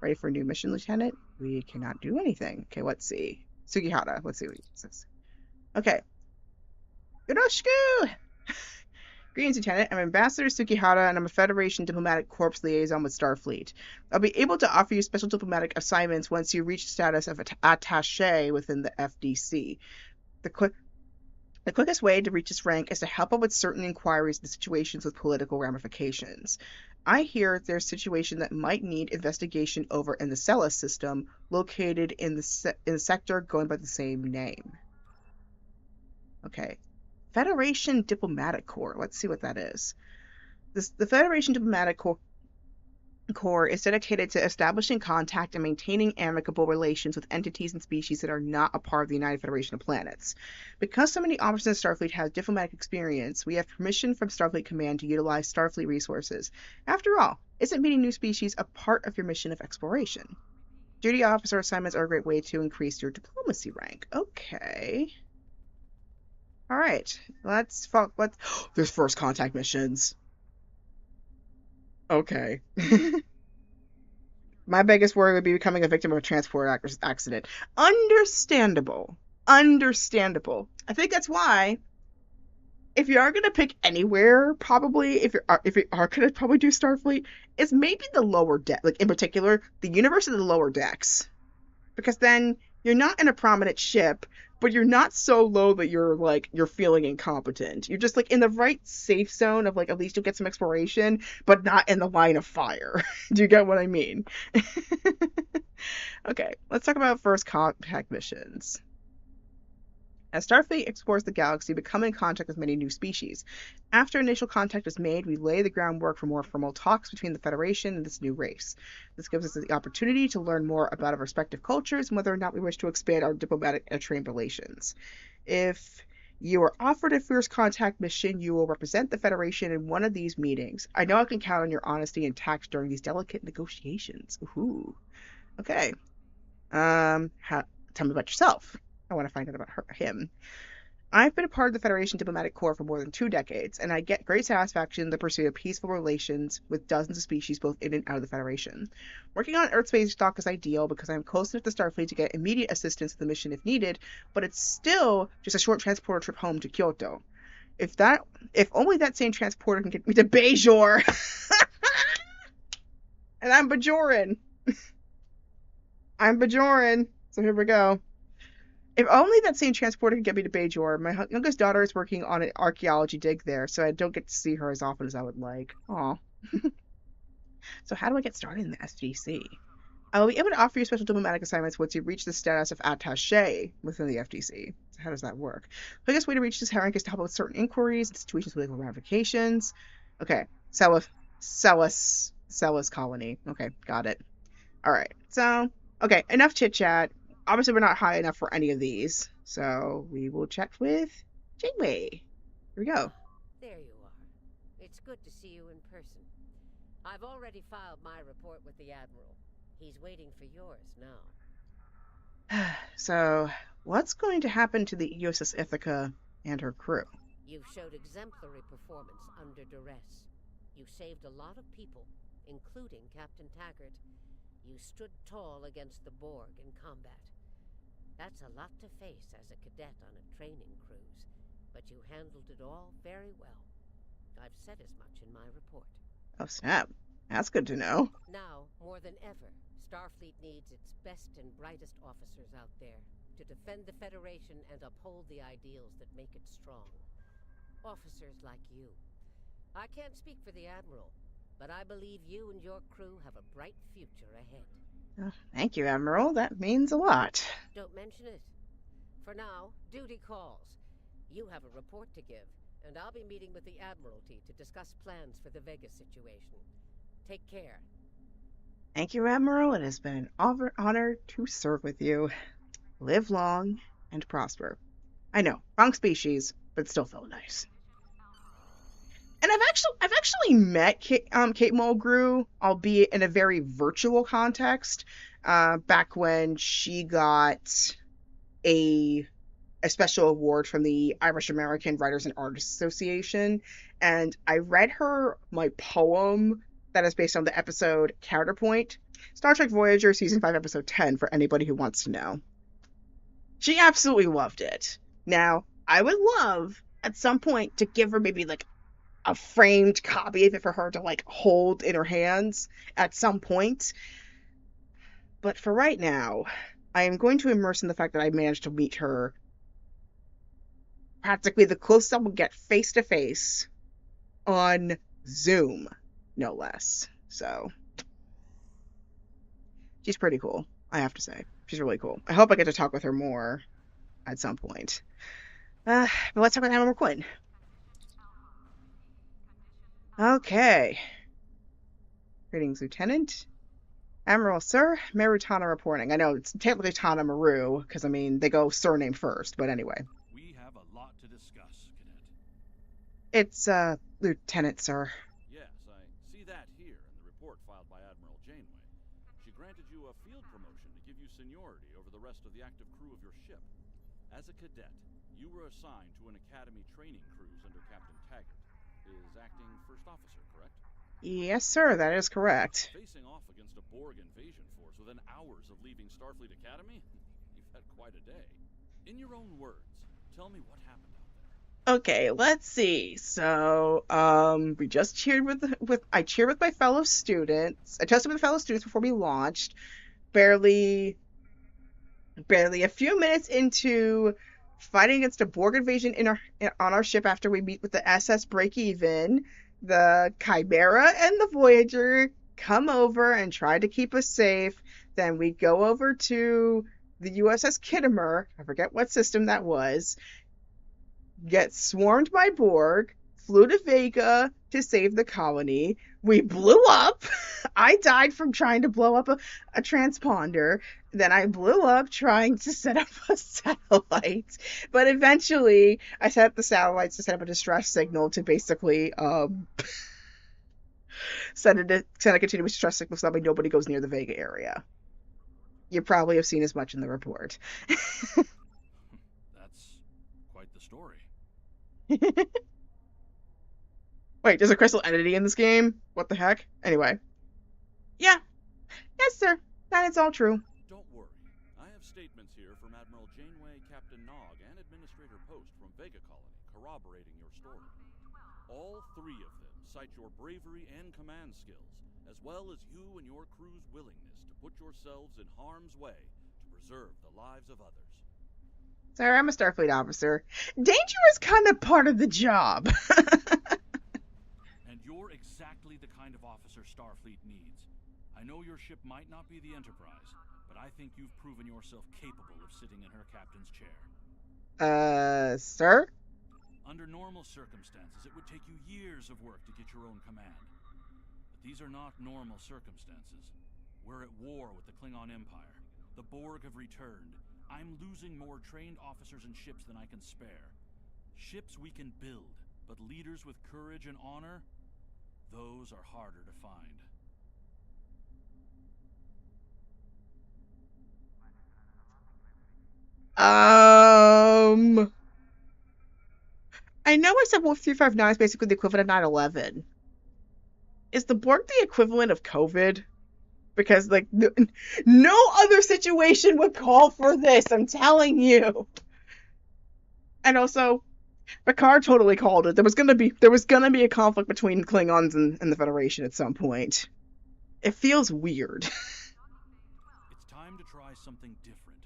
Ready for a new mission, Lieutenant? We cannot do anything. Okay, let's see. Tsukihara, let's see what he says. Okay. Yoroshiku! Greetings, Lieutenant. I'm Ambassador Tsukihara, and I'm a Federation Diplomatic Corps liaison with Starfleet. I'll be able to offer you special diplomatic assignments once you reach the status of attaché within the FDC. The quickest way to reach this rank is to help out with certain inquiries and situations with political ramifications. I hear there's a situation that might need investigation over in the Celis system, located in the sector going by the same name. Okay. Federation Diplomatic Corps. Let's see what that is. The Federation Diplomatic Corps is dedicated to establishing contact and maintaining amicable relations with entities and species that are not a part of the United Federation of Planets. Because so many officers in Starfleet have diplomatic experience, we have permission from Starfleet Command to utilize Starfleet resources. After all, isn't meeting new species a part of your mission of exploration? Duty officer assignments are a great way to increase your diplomacy rank. Okay. Alright, let's there's first contact missions. Okay. My biggest worry would be becoming a victim of a transport accident. Understandable. I think that's why, if you are going to pick anywhere, probably, if you are going to probably do Starfleet, it's maybe the lower deck, like in particular, the universe of the lower decks. Because then you're not in a prominent ship, but you're not so low that you're feeling incompetent. You're just in the right safe zone of at least you'll get some exploration, but not in the line of fire. Do you get what I mean? Okay, let's talk about first contact missions. As Starfleet explores the galaxy, we come in contact with many new species. After initial contact is made, we lay the groundwork for more formal talks between the Federation and this new race. This gives us the opportunity to learn more about our respective cultures and whether or not we wish to expand our diplomatic and trade relations. If you are offered a first contact mission, you will represent the Federation in one of these meetings. I know I can count on your honesty and tact during these delicate negotiations. Ooh. Okay. Tell me about yourself. I want to find out about him. I've been a part of the Federation Diplomatic Corps for more than 2 decades, and I get great satisfaction in the pursuit of peaceful relations with dozens of species both in and out of the Federation. Working on Earth space dock is ideal because I'm close enough to Starfleet to get immediate assistance with the mission if needed, but it's still just a short transporter trip home to Kyoto. If only that same transporter can get me to Bajor. And I'm Bajoran. I'm Bajoran. So here we go. If only that same transporter could get me to Bajor. My youngest daughter is working on an archaeology dig there, so I don't get to see her as often as I would like. Aw. So how do I get started in the FTC? I will be able to offer you special diplomatic assignments once you reach the status of attaché within the FTC. So how does that work? The biggest way to reach this rank is to help with certain inquiries and situations with legal ramifications. Okay. Celis colony. Okay, got it. Alright, so, okay, enough chit-chat. Obviously, we're not high enough for any of these, so we will chat with Janeway. Here we go. There you are. It's good to see you in person. I've already filed my report with the Admiral. He's waiting for yours now. So, what's going to happen to the USS Ithaca and her crew? You showed exemplary performance under duress. You saved a lot of people, including Captain Taggart. You stood tall against the Borg in combat. That's a lot to face as a cadet on a training cruise, but you handled it all very well. I've said as much in my report. Oh, snap. That's good to know. Now, more than ever, Starfleet needs its best and brightest officers out there to defend the Federation and uphold the ideals that make it strong. Officers like you. I can't speak for the Admiral, but I believe you and your crew have a bright future ahead. Oh, thank you, Admiral. That means a lot. Don't mention it. For now, duty calls. You have a report to give, and I'll be meeting with the Admiralty to discuss plans for the Vega situation. Take care. Thank you, Admiral. It has been an honor to serve with you. Live long and prosper. I know, wrong species, but still felt nice. And I've actually met Kate Mulgrew, albeit in a very virtual context, back when she got a special award from the Irish American Writers and Artists Association, and I read her my poem that is based on the episode Counterpoint, Star Trek Voyager Season 5, Episode 10, for anybody who wants to know. She absolutely loved it. Now, I would love, at some point, to give her maybe, like, a framed copy of it for her to, like, hold in her hands at some point. But for right now, I am going to immerse in the fact that I managed to meet her practically the closest I will get face-to-face on Zoom, no less. So, she's pretty cool, I have to say. She's really cool. I hope I get to talk with her more at some point. But let's talk with Admiral Quinn. Okay. Greetings, Lieutenant. Admiral, sir. Maru Tana reporting. I know it's technically Tana Maru, because, I mean, they go surname first, but anyway. We have a lot to discuss, Cadet. It's, Lieutenant, sir. Yes, I see that here in the report filed by Admiral Janeway. She granted you a field promotion to give you seniority over the rest of the active crew of your ship. As a cadet, you were assigned to an Academy training cruise under Captain Taggart. Is acting first officer, correct? Yes, sir, that is correct. Facing off against a Borg invasion force within hours of leaving Starfleet Academy? You've had quite a day. In your own words, tell me what happened out there. Okay, let's see. So, we just cheered I cheered with my fellow students. I tested with fellow students before we launched. Barely a few minutes into fighting against a Borg invasion on our ship after we meet with the SS Break-Even, the Chimera and the Voyager come over and try to keep us safe. Then we go over to the USS Kittimer, I forget what system that was, gets swarmed by Borg, flew to Vega to save the colony. We blew up. I died from trying to blow up a transponder. Then I blew up trying to set up a satellite. But eventually, I set up the satellites to set up a distress signal to basically send a continuous distress signal so that way nobody goes near the Vega area. You probably have seen as much in the report. That's quite the story. Wait, there's a crystal entity in this game? What the heck? Anyway. Yeah. Yes, sir. That is all true. Don't worry. I have statements here from Admiral Janeway, Captain Nog, and Administrator Post from Vega Colony corroborating your story. All three of them cite your bravery and command skills, as well as you and your crew's willingness to put yourselves in harm's way to preserve the lives of others. Sir, I'm a Starfleet officer. Danger is kind of part of the job. And you're exactly the kind of officer Starfleet needs. I know your ship might not be the Enterprise, but I think you've proven yourself capable of sitting in her captain's chair. Sir? Under normal circumstances, it would take you years of work to get your own command. But these are not normal circumstances. We're at war with the Klingon Empire. The Borg have returned. I'm losing more trained officers and ships than I can spare. Ships we can build, but leaders with courage and honor, those are harder to find. I know I said Wolf 359 is basically the equivalent of 9/11. Is the Borg the equivalent of COVID? Because, like, no other situation would call for this, I'm telling you. And also, Picard totally called it. There was gonna be a conflict between Klingons and the Federation at some point. It feels weird. It's time to try something different.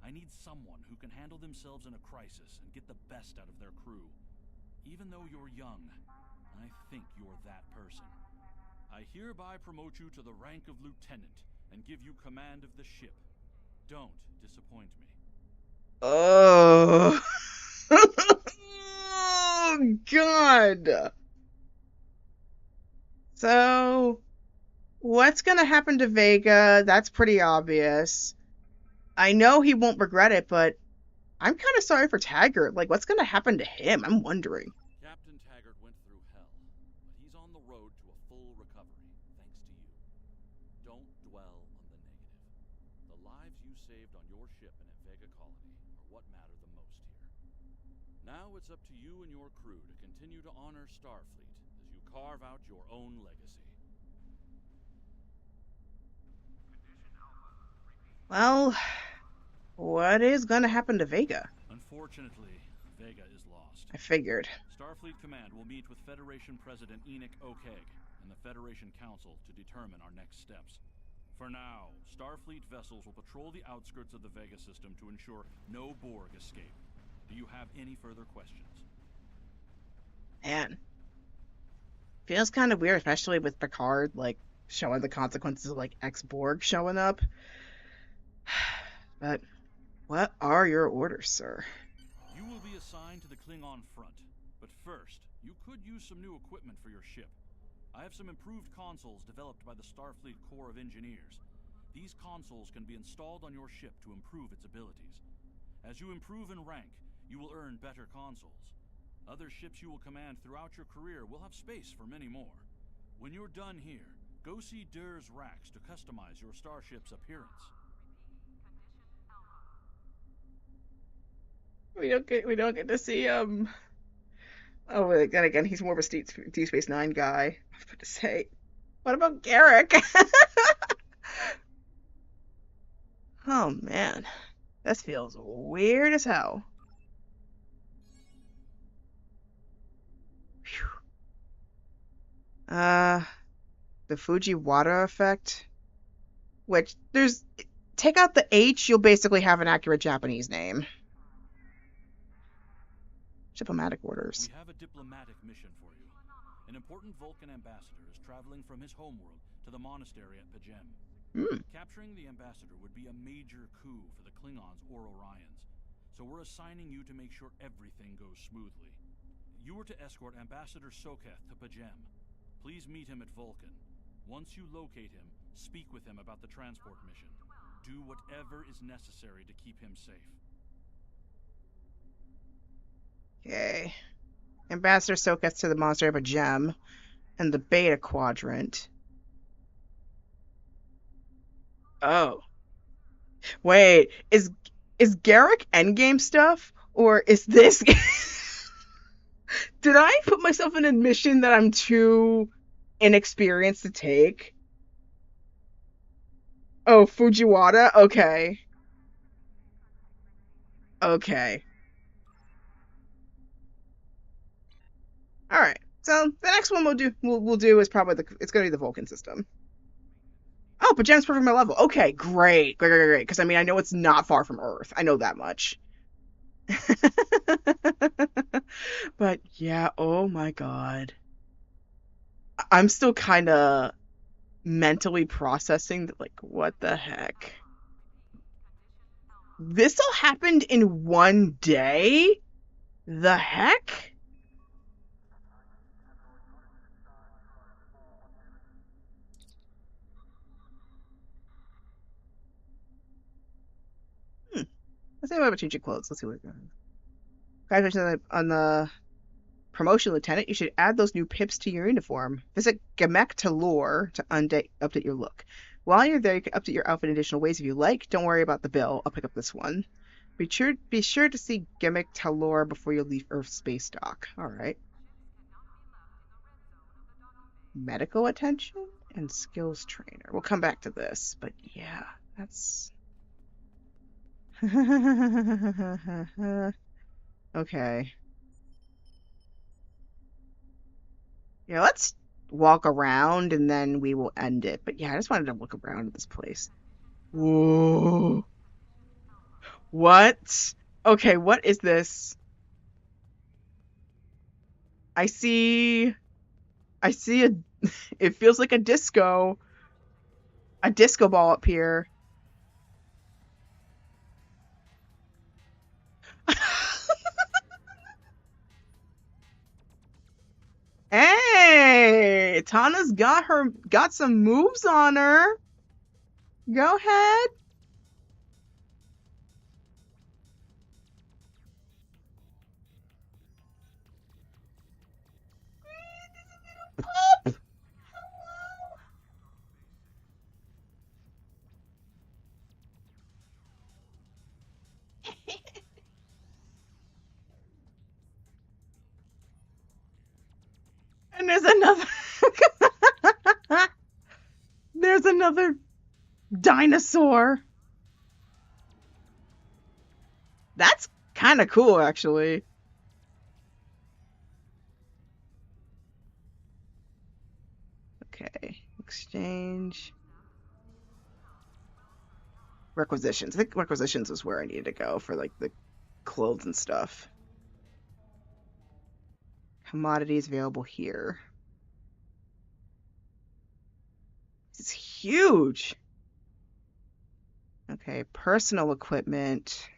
I need someone who can handle themselves in a crisis and get the best out of their crew. Even though you're young, I think you're that person. I hereby promote you to the rank of lieutenant and give you command of the ship. Don't disappoint me. Oh. Oh, God. So, what's gonna happen to Vega? That's pretty obvious. I know he won't regret it, but I'm kind of sorry for Taggart. Like, what's gonna happen to him? I'm wondering. Captain Taggart went through hell, but he's on the road to a full recovery, thanks to you. Don't dwell on the negative. The lives you saved on your ship and at Vega Colony are what matter the most here. Now it's up to you and your crew to continue to honor Starfleet as you carve out your own legacy. Well, what is gonna happen to Vega? Unfortunately, Vega is lost. I figured. Starfleet Command will meet with Federation President Enoch Okeg and the Federation Council to determine our next steps. For now, Starfleet vessels will patrol the outskirts of the Vega system to ensure no Borg escape. Do you have any further questions? Man. Feels kind of weird, especially with Picard, like, showing the consequences of, like, ex-Borg showing up. But what are your orders, sir? You will be assigned to the Klingon front. But first, you could use some new equipment for your ship. I have some improved consoles developed by the Starfleet Corps of Engineers. These consoles can be installed on your ship to improve its abilities. As you improve in rank, you will earn better consoles. Other ships you will command throughout your career will have space for many more. When you're done here, go see Durr's racks to customize your starship's appearance. We don't get to see Oh, wait, then again, he's more of a Deep Space Nine guy. I was about to say, what about Garrick? Oh man, this feels weird as hell. Whew. The Fujiwara effect, which take out the H, you'll basically have an accurate Japanese name. Diplomatic orders. We have a diplomatic mission for you. An important Vulcan ambassador is traveling from his homeworld to the monastery at Pajem. Hmm. Capturing the ambassador would be a major coup for the Klingons or Orions, so we're assigning you to make sure everything goes smoothly. You were to escort Ambassador Soketh to Pajem. Please meet him at Vulcan. Once you locate him, speak with him about the transport mission. Do whatever is necessary to keep him safe. Okay. Ambassador Soketh to the Monster of a Gem and the Beta Quadrant. Oh. Wait, is Garrick endgame stuff? Or is this Did I put myself in a mission that I'm too inexperienced to take? Oh, Fujiwara? Okay. Okay. Alright. So the next one we'll do is probably it's gonna be the Vulcan system. Oh, but Gem's perfect my level. Okay, great. Great. Because I mean I know it's not far from Earth. I know that much. But yeah, oh my god. I'm still kinda mentally processing that, like, what the heck? This all happened in one day? The heck? Hmm. Let's say about changing clothes. Let's see what it goes. Congratulations on the promotion, Lieutenant. You should add those new pips to your uniform. Visit Gamek Talor to update your look. While you're there, you can update your outfit in additional ways if you like. Don't worry about the bill. I'll pick up this one. Be sure to see Gamek Talor before you leave Earth space dock. All right. Medical attention and skills trainer. We'll come back to this, but yeah, that's okay. Yeah, let's walk around and then we will end it. But yeah, I just wanted to look around at this place. Whoa. What? Okay, what is this? I see I see a it feels like a disco ball up here. Hey, Tana's got some moves on her. Go ahead. Pup. And there's another dinosaur. That's kind of cool, actually. Okay, exchange. Requisitions. I think requisitions is where I need to go for like the clothes and stuff. Commodities available here. It's huge. Okay, personal equipment.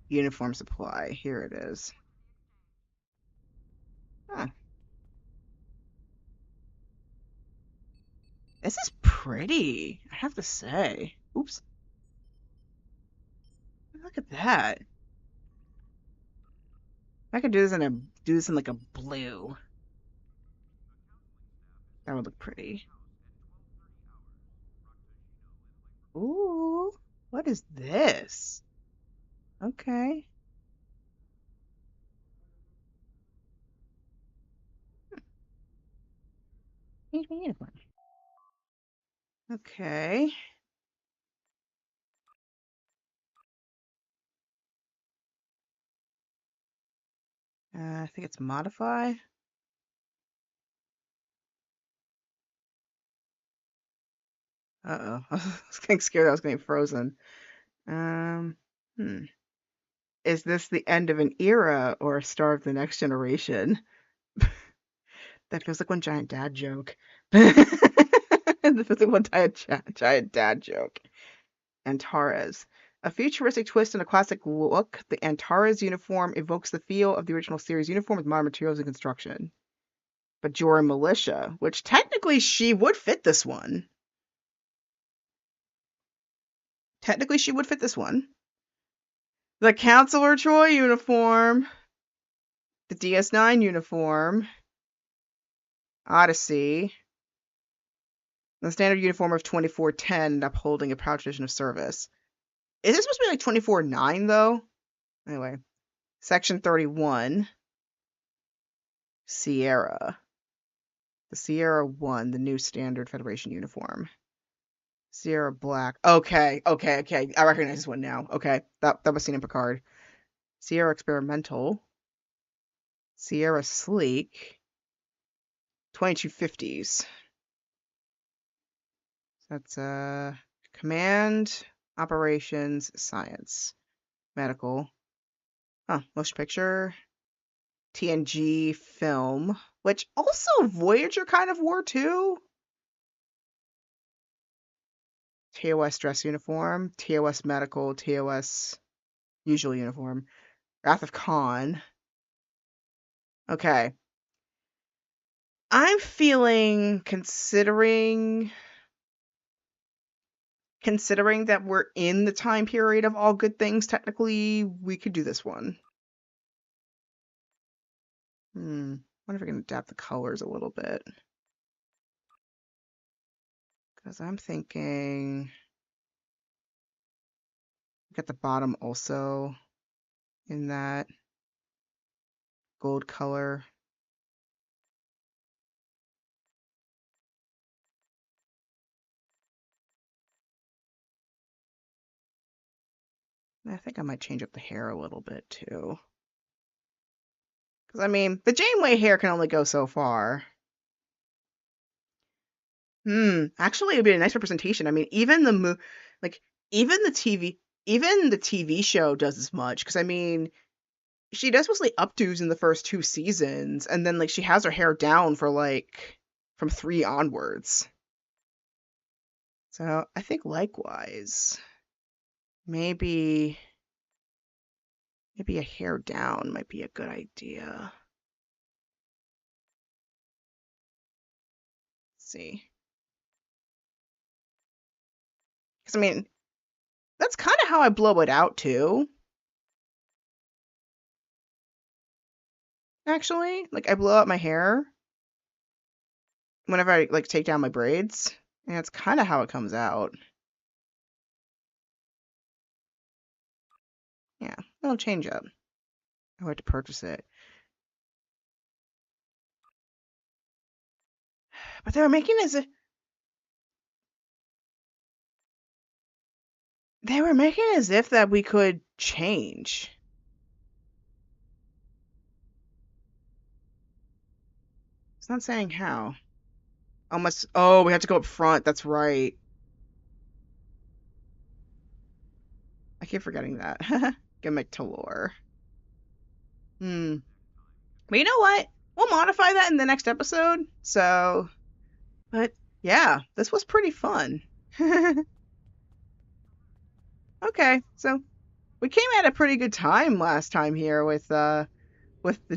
Uniform supply. Here it is. Huh. This is pretty, I have to say. Oops. Look at that. I could do this in like a blue. That would look pretty. Ooh, what is this? Okay. Change my uniform. Okay. I think it's modify. Uh-oh. I was getting scared I was getting frozen. Um, hmm. Is this the end of an era or a start of the next generation? That feels like one giant dad joke. That feels like one giant dad joke. Antares. A futuristic twist and a classic look, the Antares uniform evokes the feel of the original series uniform with modern materials and construction. Bajoran Militia, which technically she would fit this one. Technically she would fit this one. The Counselor Troy uniform. The DS9 uniform. Odyssey. The standard uniform of 2410 upholding a proud tradition of service. Is this supposed to be like 24-9 though? Anyway. Section 31. Sierra. The Sierra 1, the new standard Federation uniform. Sierra Black. Okay. I recognize this one now. Okay. That was seen in Picard. Sierra Experimental. Sierra Sleek. 2250s. That's Command, Operations, Science, Medical. Motion Picture. TNG Film, which also Voyager kind of wore too. TOS Dress Uniform, TOS Medical, TOS Usual Uniform. Wrath of Khan. Okay. I'm feeling, considering that we're in the time period of all good things, technically, we could do this one. I wonder if I can adapt the colors a little bit. Because I'm thinking... Get the bottom also in that gold color. I think I might change up the hair a little bit too. Because, I mean, the Janeway hair can only go so far. Actually, it would be a nice representation. I mean, even the TV show does as much. Because, I mean, she does mostly updos in the first 2 seasons, and then, like, she has her hair down for, like, from 3 onwards. So, I think likewise, maybe a hair down might be a good idea. Let's see. Because, I mean, that's kind of how I blow it out, too. Actually, like, I blow out my hair whenever I, like, take down my braids. And that's kind of how it comes out. Yeah, it'll change up. I had to purchase it. But they were making it as if... They were making it as if that we could change. It's not saying how. Oh, we have to go up front. That's right. I keep forgetting that. Gimmick to lore. But you know what? We'll modify that in the next episode. So, but yeah, this was pretty fun. Okay, so we came at a pretty good time last time here with the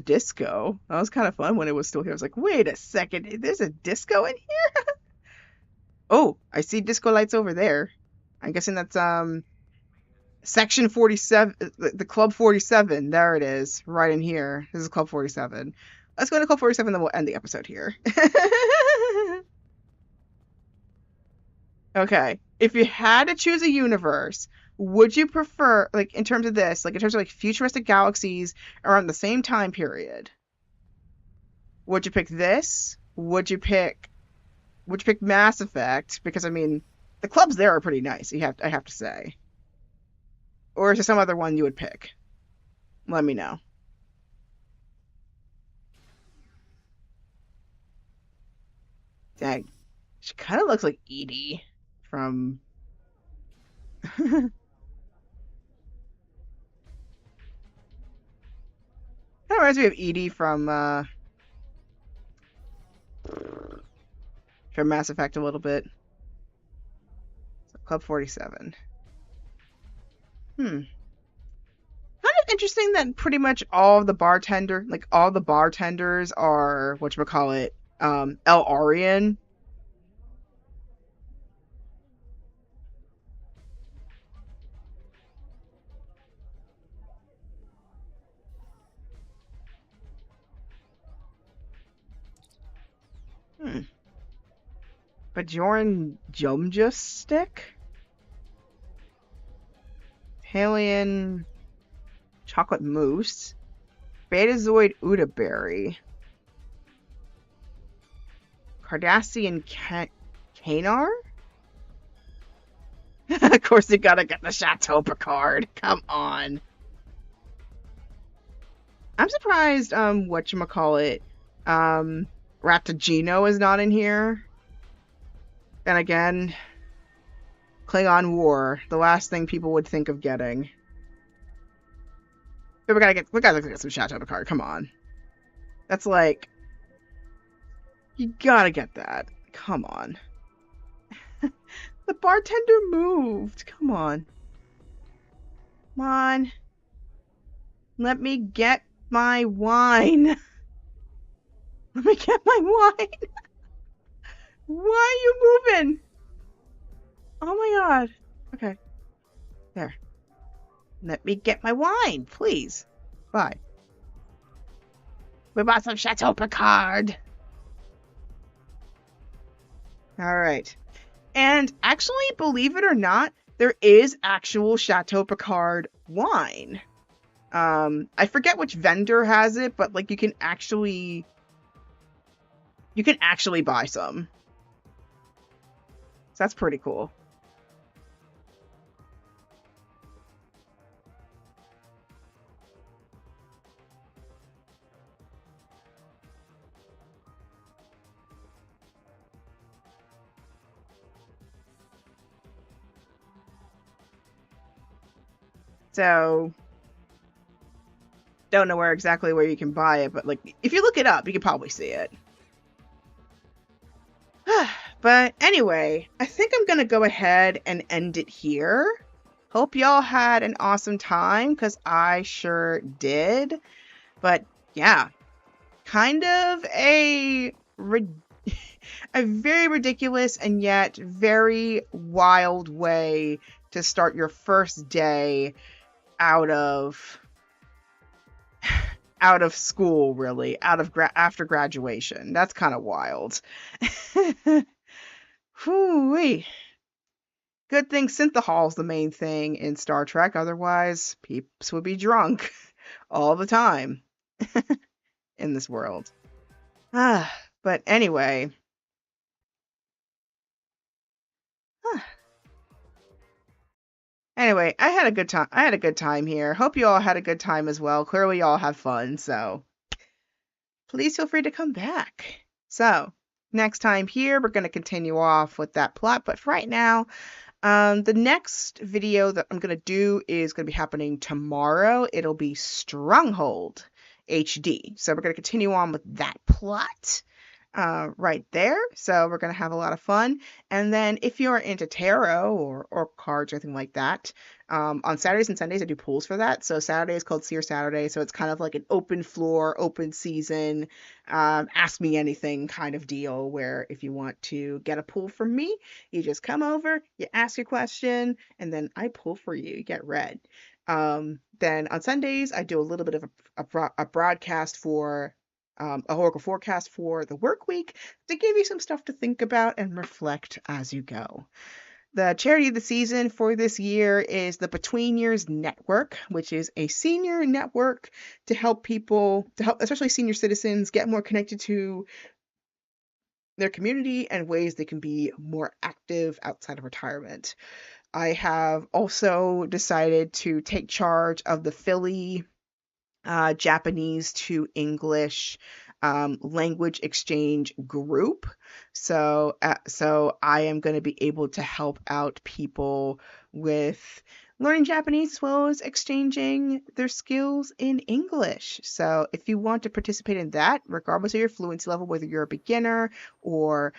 disco. That was kind of fun when it was still here. I was like, wait a second, there's a disco in here? Oh, I see disco lights over there. I'm guessing that's Section 47, the Club 47. There it is, right in here. This is Club 47. Let's go to Club 47, then we'll end the episode here. Okay, if you had to choose a universe, would you prefer, like, in terms of this, like, in terms of, like, futuristic galaxies around the same time period, would you pick this? Would you pick Mass Effect? Because, I mean, the clubs there are pretty nice, I have to say. Or is there some other one you would pick? Let me know. Dang. She kind of looks like Edie from... That reminds me of Edie from Mass Effect a little bit. So, Club 47. Kind of interesting that pretty much all the bartenders are whatchamacallit, El-Arian. Bajoran Jumja stick? Alien chocolate mousse? Betazoid Udaberry? Cardassian Canar? Of course you gotta get the Chateau Picard. Come on. I'm surprised, whatchamacallit, Ratagino is not in here. And again, Klingon War, the last thing people would think of getting. But we gotta get some Chateau Picard, come on. That's like, you gotta get that. Come on. The bartender moved, come on. Come on. Let me get my wine. Let me get my wine. Why are you moving? Oh my god. Okay. There. Let me get my wine, please. Bye. We bought some Chateau Picard. Alright. And actually, believe it or not, there is actual Chateau Picard wine. I forget which vendor has it, but like you can actually buy some. So that's pretty cool. So, don't know exactly where you can buy it, but like if you look it up, you can probably see it. But anyway, I think I'm gonna go ahead and end it here. Hope y'all had an awesome time, because I sure did. But yeah, kind of a very ridiculous and yet very wild way to start your first day out of school, really, after graduation. That's kind of wild. Whew-wee. Good thing Synthahall's the main thing in Star Trek, otherwise peeps would be drunk all the time in this world. But anyway. Anyway, I had a good time. I had a good time here. Hope you all had a good time as well. Clearly you all have fun, so please feel free to come back. So, next time here, we're going to continue off with that plot, but for right now, the next video that I'm going to do is going to be happening tomorrow. It'll be Stronghold HD. So we're going to continue on with that plot right there. So we're going to have a lot of fun. And then if you're into tarot or cards or anything like that, on Saturdays and Sundays, I do pools for that. So Saturday is called Seer Saturday. So it's kind of like an open floor, open season, ask me anything kind of deal, where if you want to get a pool from me, you just come over, you ask your question, and then I pull for you, you get read. Then on Sundays, I do a little bit of a broadcast for a Oracle forecast for the work week to give you some stuff to think about and reflect as you go. The charity of the season for this year is the Betweeniors Network, which is a senior network to help people, especially senior citizens, get more connected to their community and ways they can be more active outside of retirement. I have also decided to take charge of the Philly Japanese to English language exchange group. So I am going to be able to help out people with learning Japanese as well as exchanging their skills in English. So if you want to participate in that, regardless of your fluency level, whether you're a beginner or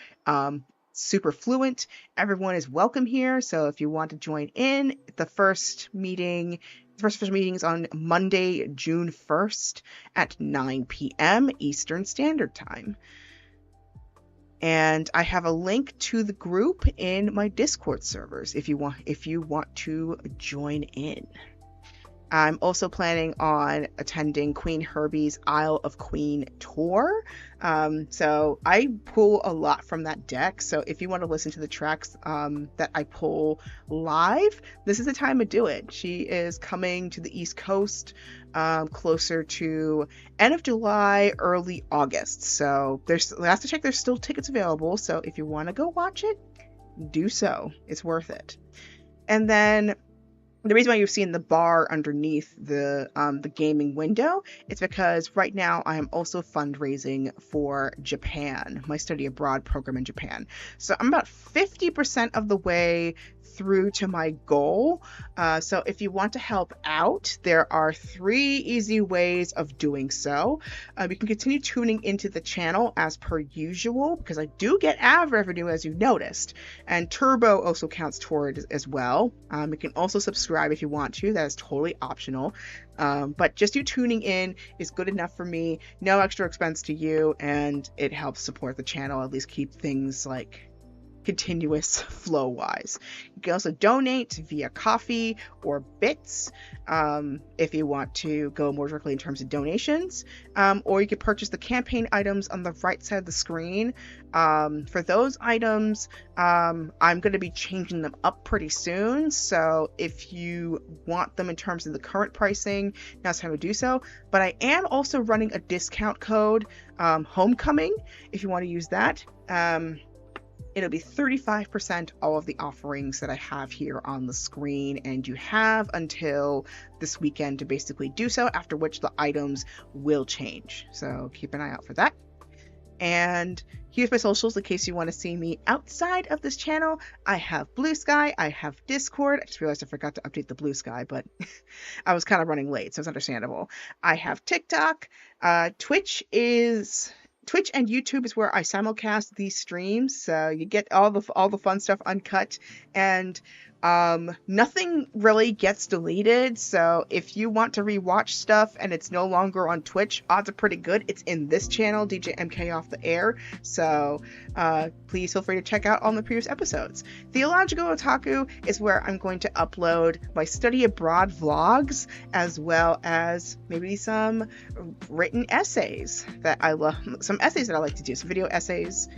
super fluent, everyone is welcome here. So if you want to join in, the first meeting is on Monday, June 1st at 9 p.m. Eastern Standard Time. And I have a link to the group in my Discord servers if you want to join in. I'm also planning on attending Queen Herbie's Isle of Queen tour. So I pull a lot from that deck. So if you want to listen to the tracks that I pull live, this is the time to do it. She is coming to the East Coast closer to end of July, early August. So last I checked, there's still tickets available. So if you want to go watch it, do so. It's worth it. And then the reason why you've seen the bar underneath the gaming window is because right now I am also fundraising for Japan, my study abroad program in Japan. So I'm about 50% of the way through to my goal. So if you want to help out, there are 3 easy ways of doing so. You can continue tuning into the channel as per usual, because I do get ad revenue, as you've noticed, and Turbo also counts toward it as well. You can also subscribe if you want to. That is totally optional. But just you tuning in is good enough for me. No extra expense to you, and it helps support the channel, at least keep things like continuous flow wise. You can also donate via coffee or bits if you want to go more directly in terms of donations, or you can purchase the campaign items on the right side of the screen. For those items, I'm going to be changing them up pretty soon, so if you want them in terms of the current pricing, now's the time to do so. But I am also running a discount code, Homecoming, if you want to use that. It'll be 35% all of the offerings that I have here on the screen, and you have until this weekend to basically do so, after which the items will change. So keep an eye out for that. And here's my socials in case you want to see me outside of this channel. I have Blue Sky, I have Discord. I just realized I forgot to update the Blue Sky, but I was kind of running late, so it's understandable. I have TikTok. Twitch and YouTube is where I simulcast these streams, so you get all the fun stuff uncut, and nothing really gets deleted. So if you want to rewatch stuff and it's no longer on Twitch, odds are pretty good it's in this channel, DJ MK Off the Air. So please feel free to check out all the previous episodes. Theological Otaku is where I'm going to upload my study abroad vlogs, as well as maybe some written essays that I love, some essays that I like to do, some video essays,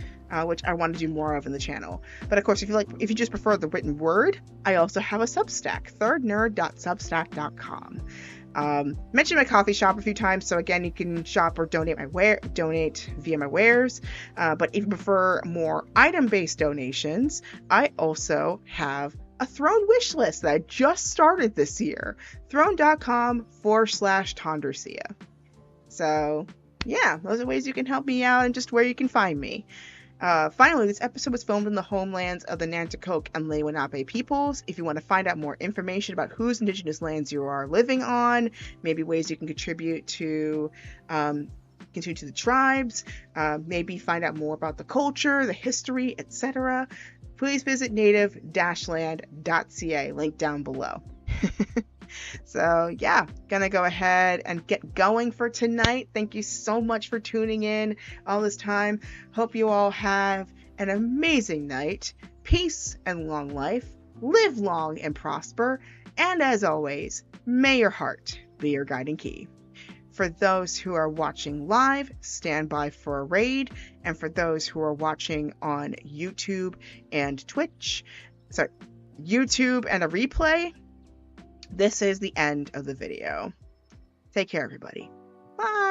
which I want to do more of in the channel. But of course, if you just prefer the written word, I also have a Substack, thirdnerd.substack.com. Mentioned my coffee shop a few times, so again, you can shop or donate via my wares. But if you prefer more item-based donations, I also have a Throne wish list that I just started this year, throne.com/Tondercia. So yeah, those are ways you can help me out and just where you can find me. Finally, this episode was filmed in the homelands of the Nanticoke and Lenape peoples. If you want to find out more information about whose indigenous lands you are living on, maybe ways you can contribute to the tribes, maybe find out more about the culture, the history, etc., please visit native-land.ca, link down below. So yeah, gonna go ahead and get going for tonight. Thank you so much for tuning in all this time. Hope you all have an amazing night. Peace and long life. Live long and prosper. And as always, may your heart be your guiding key. For those who are watching live, stand by for a raid. And for those who are watching on YouTube and YouTube and a replay, this is the end of the video. Take care, everybody. Bye.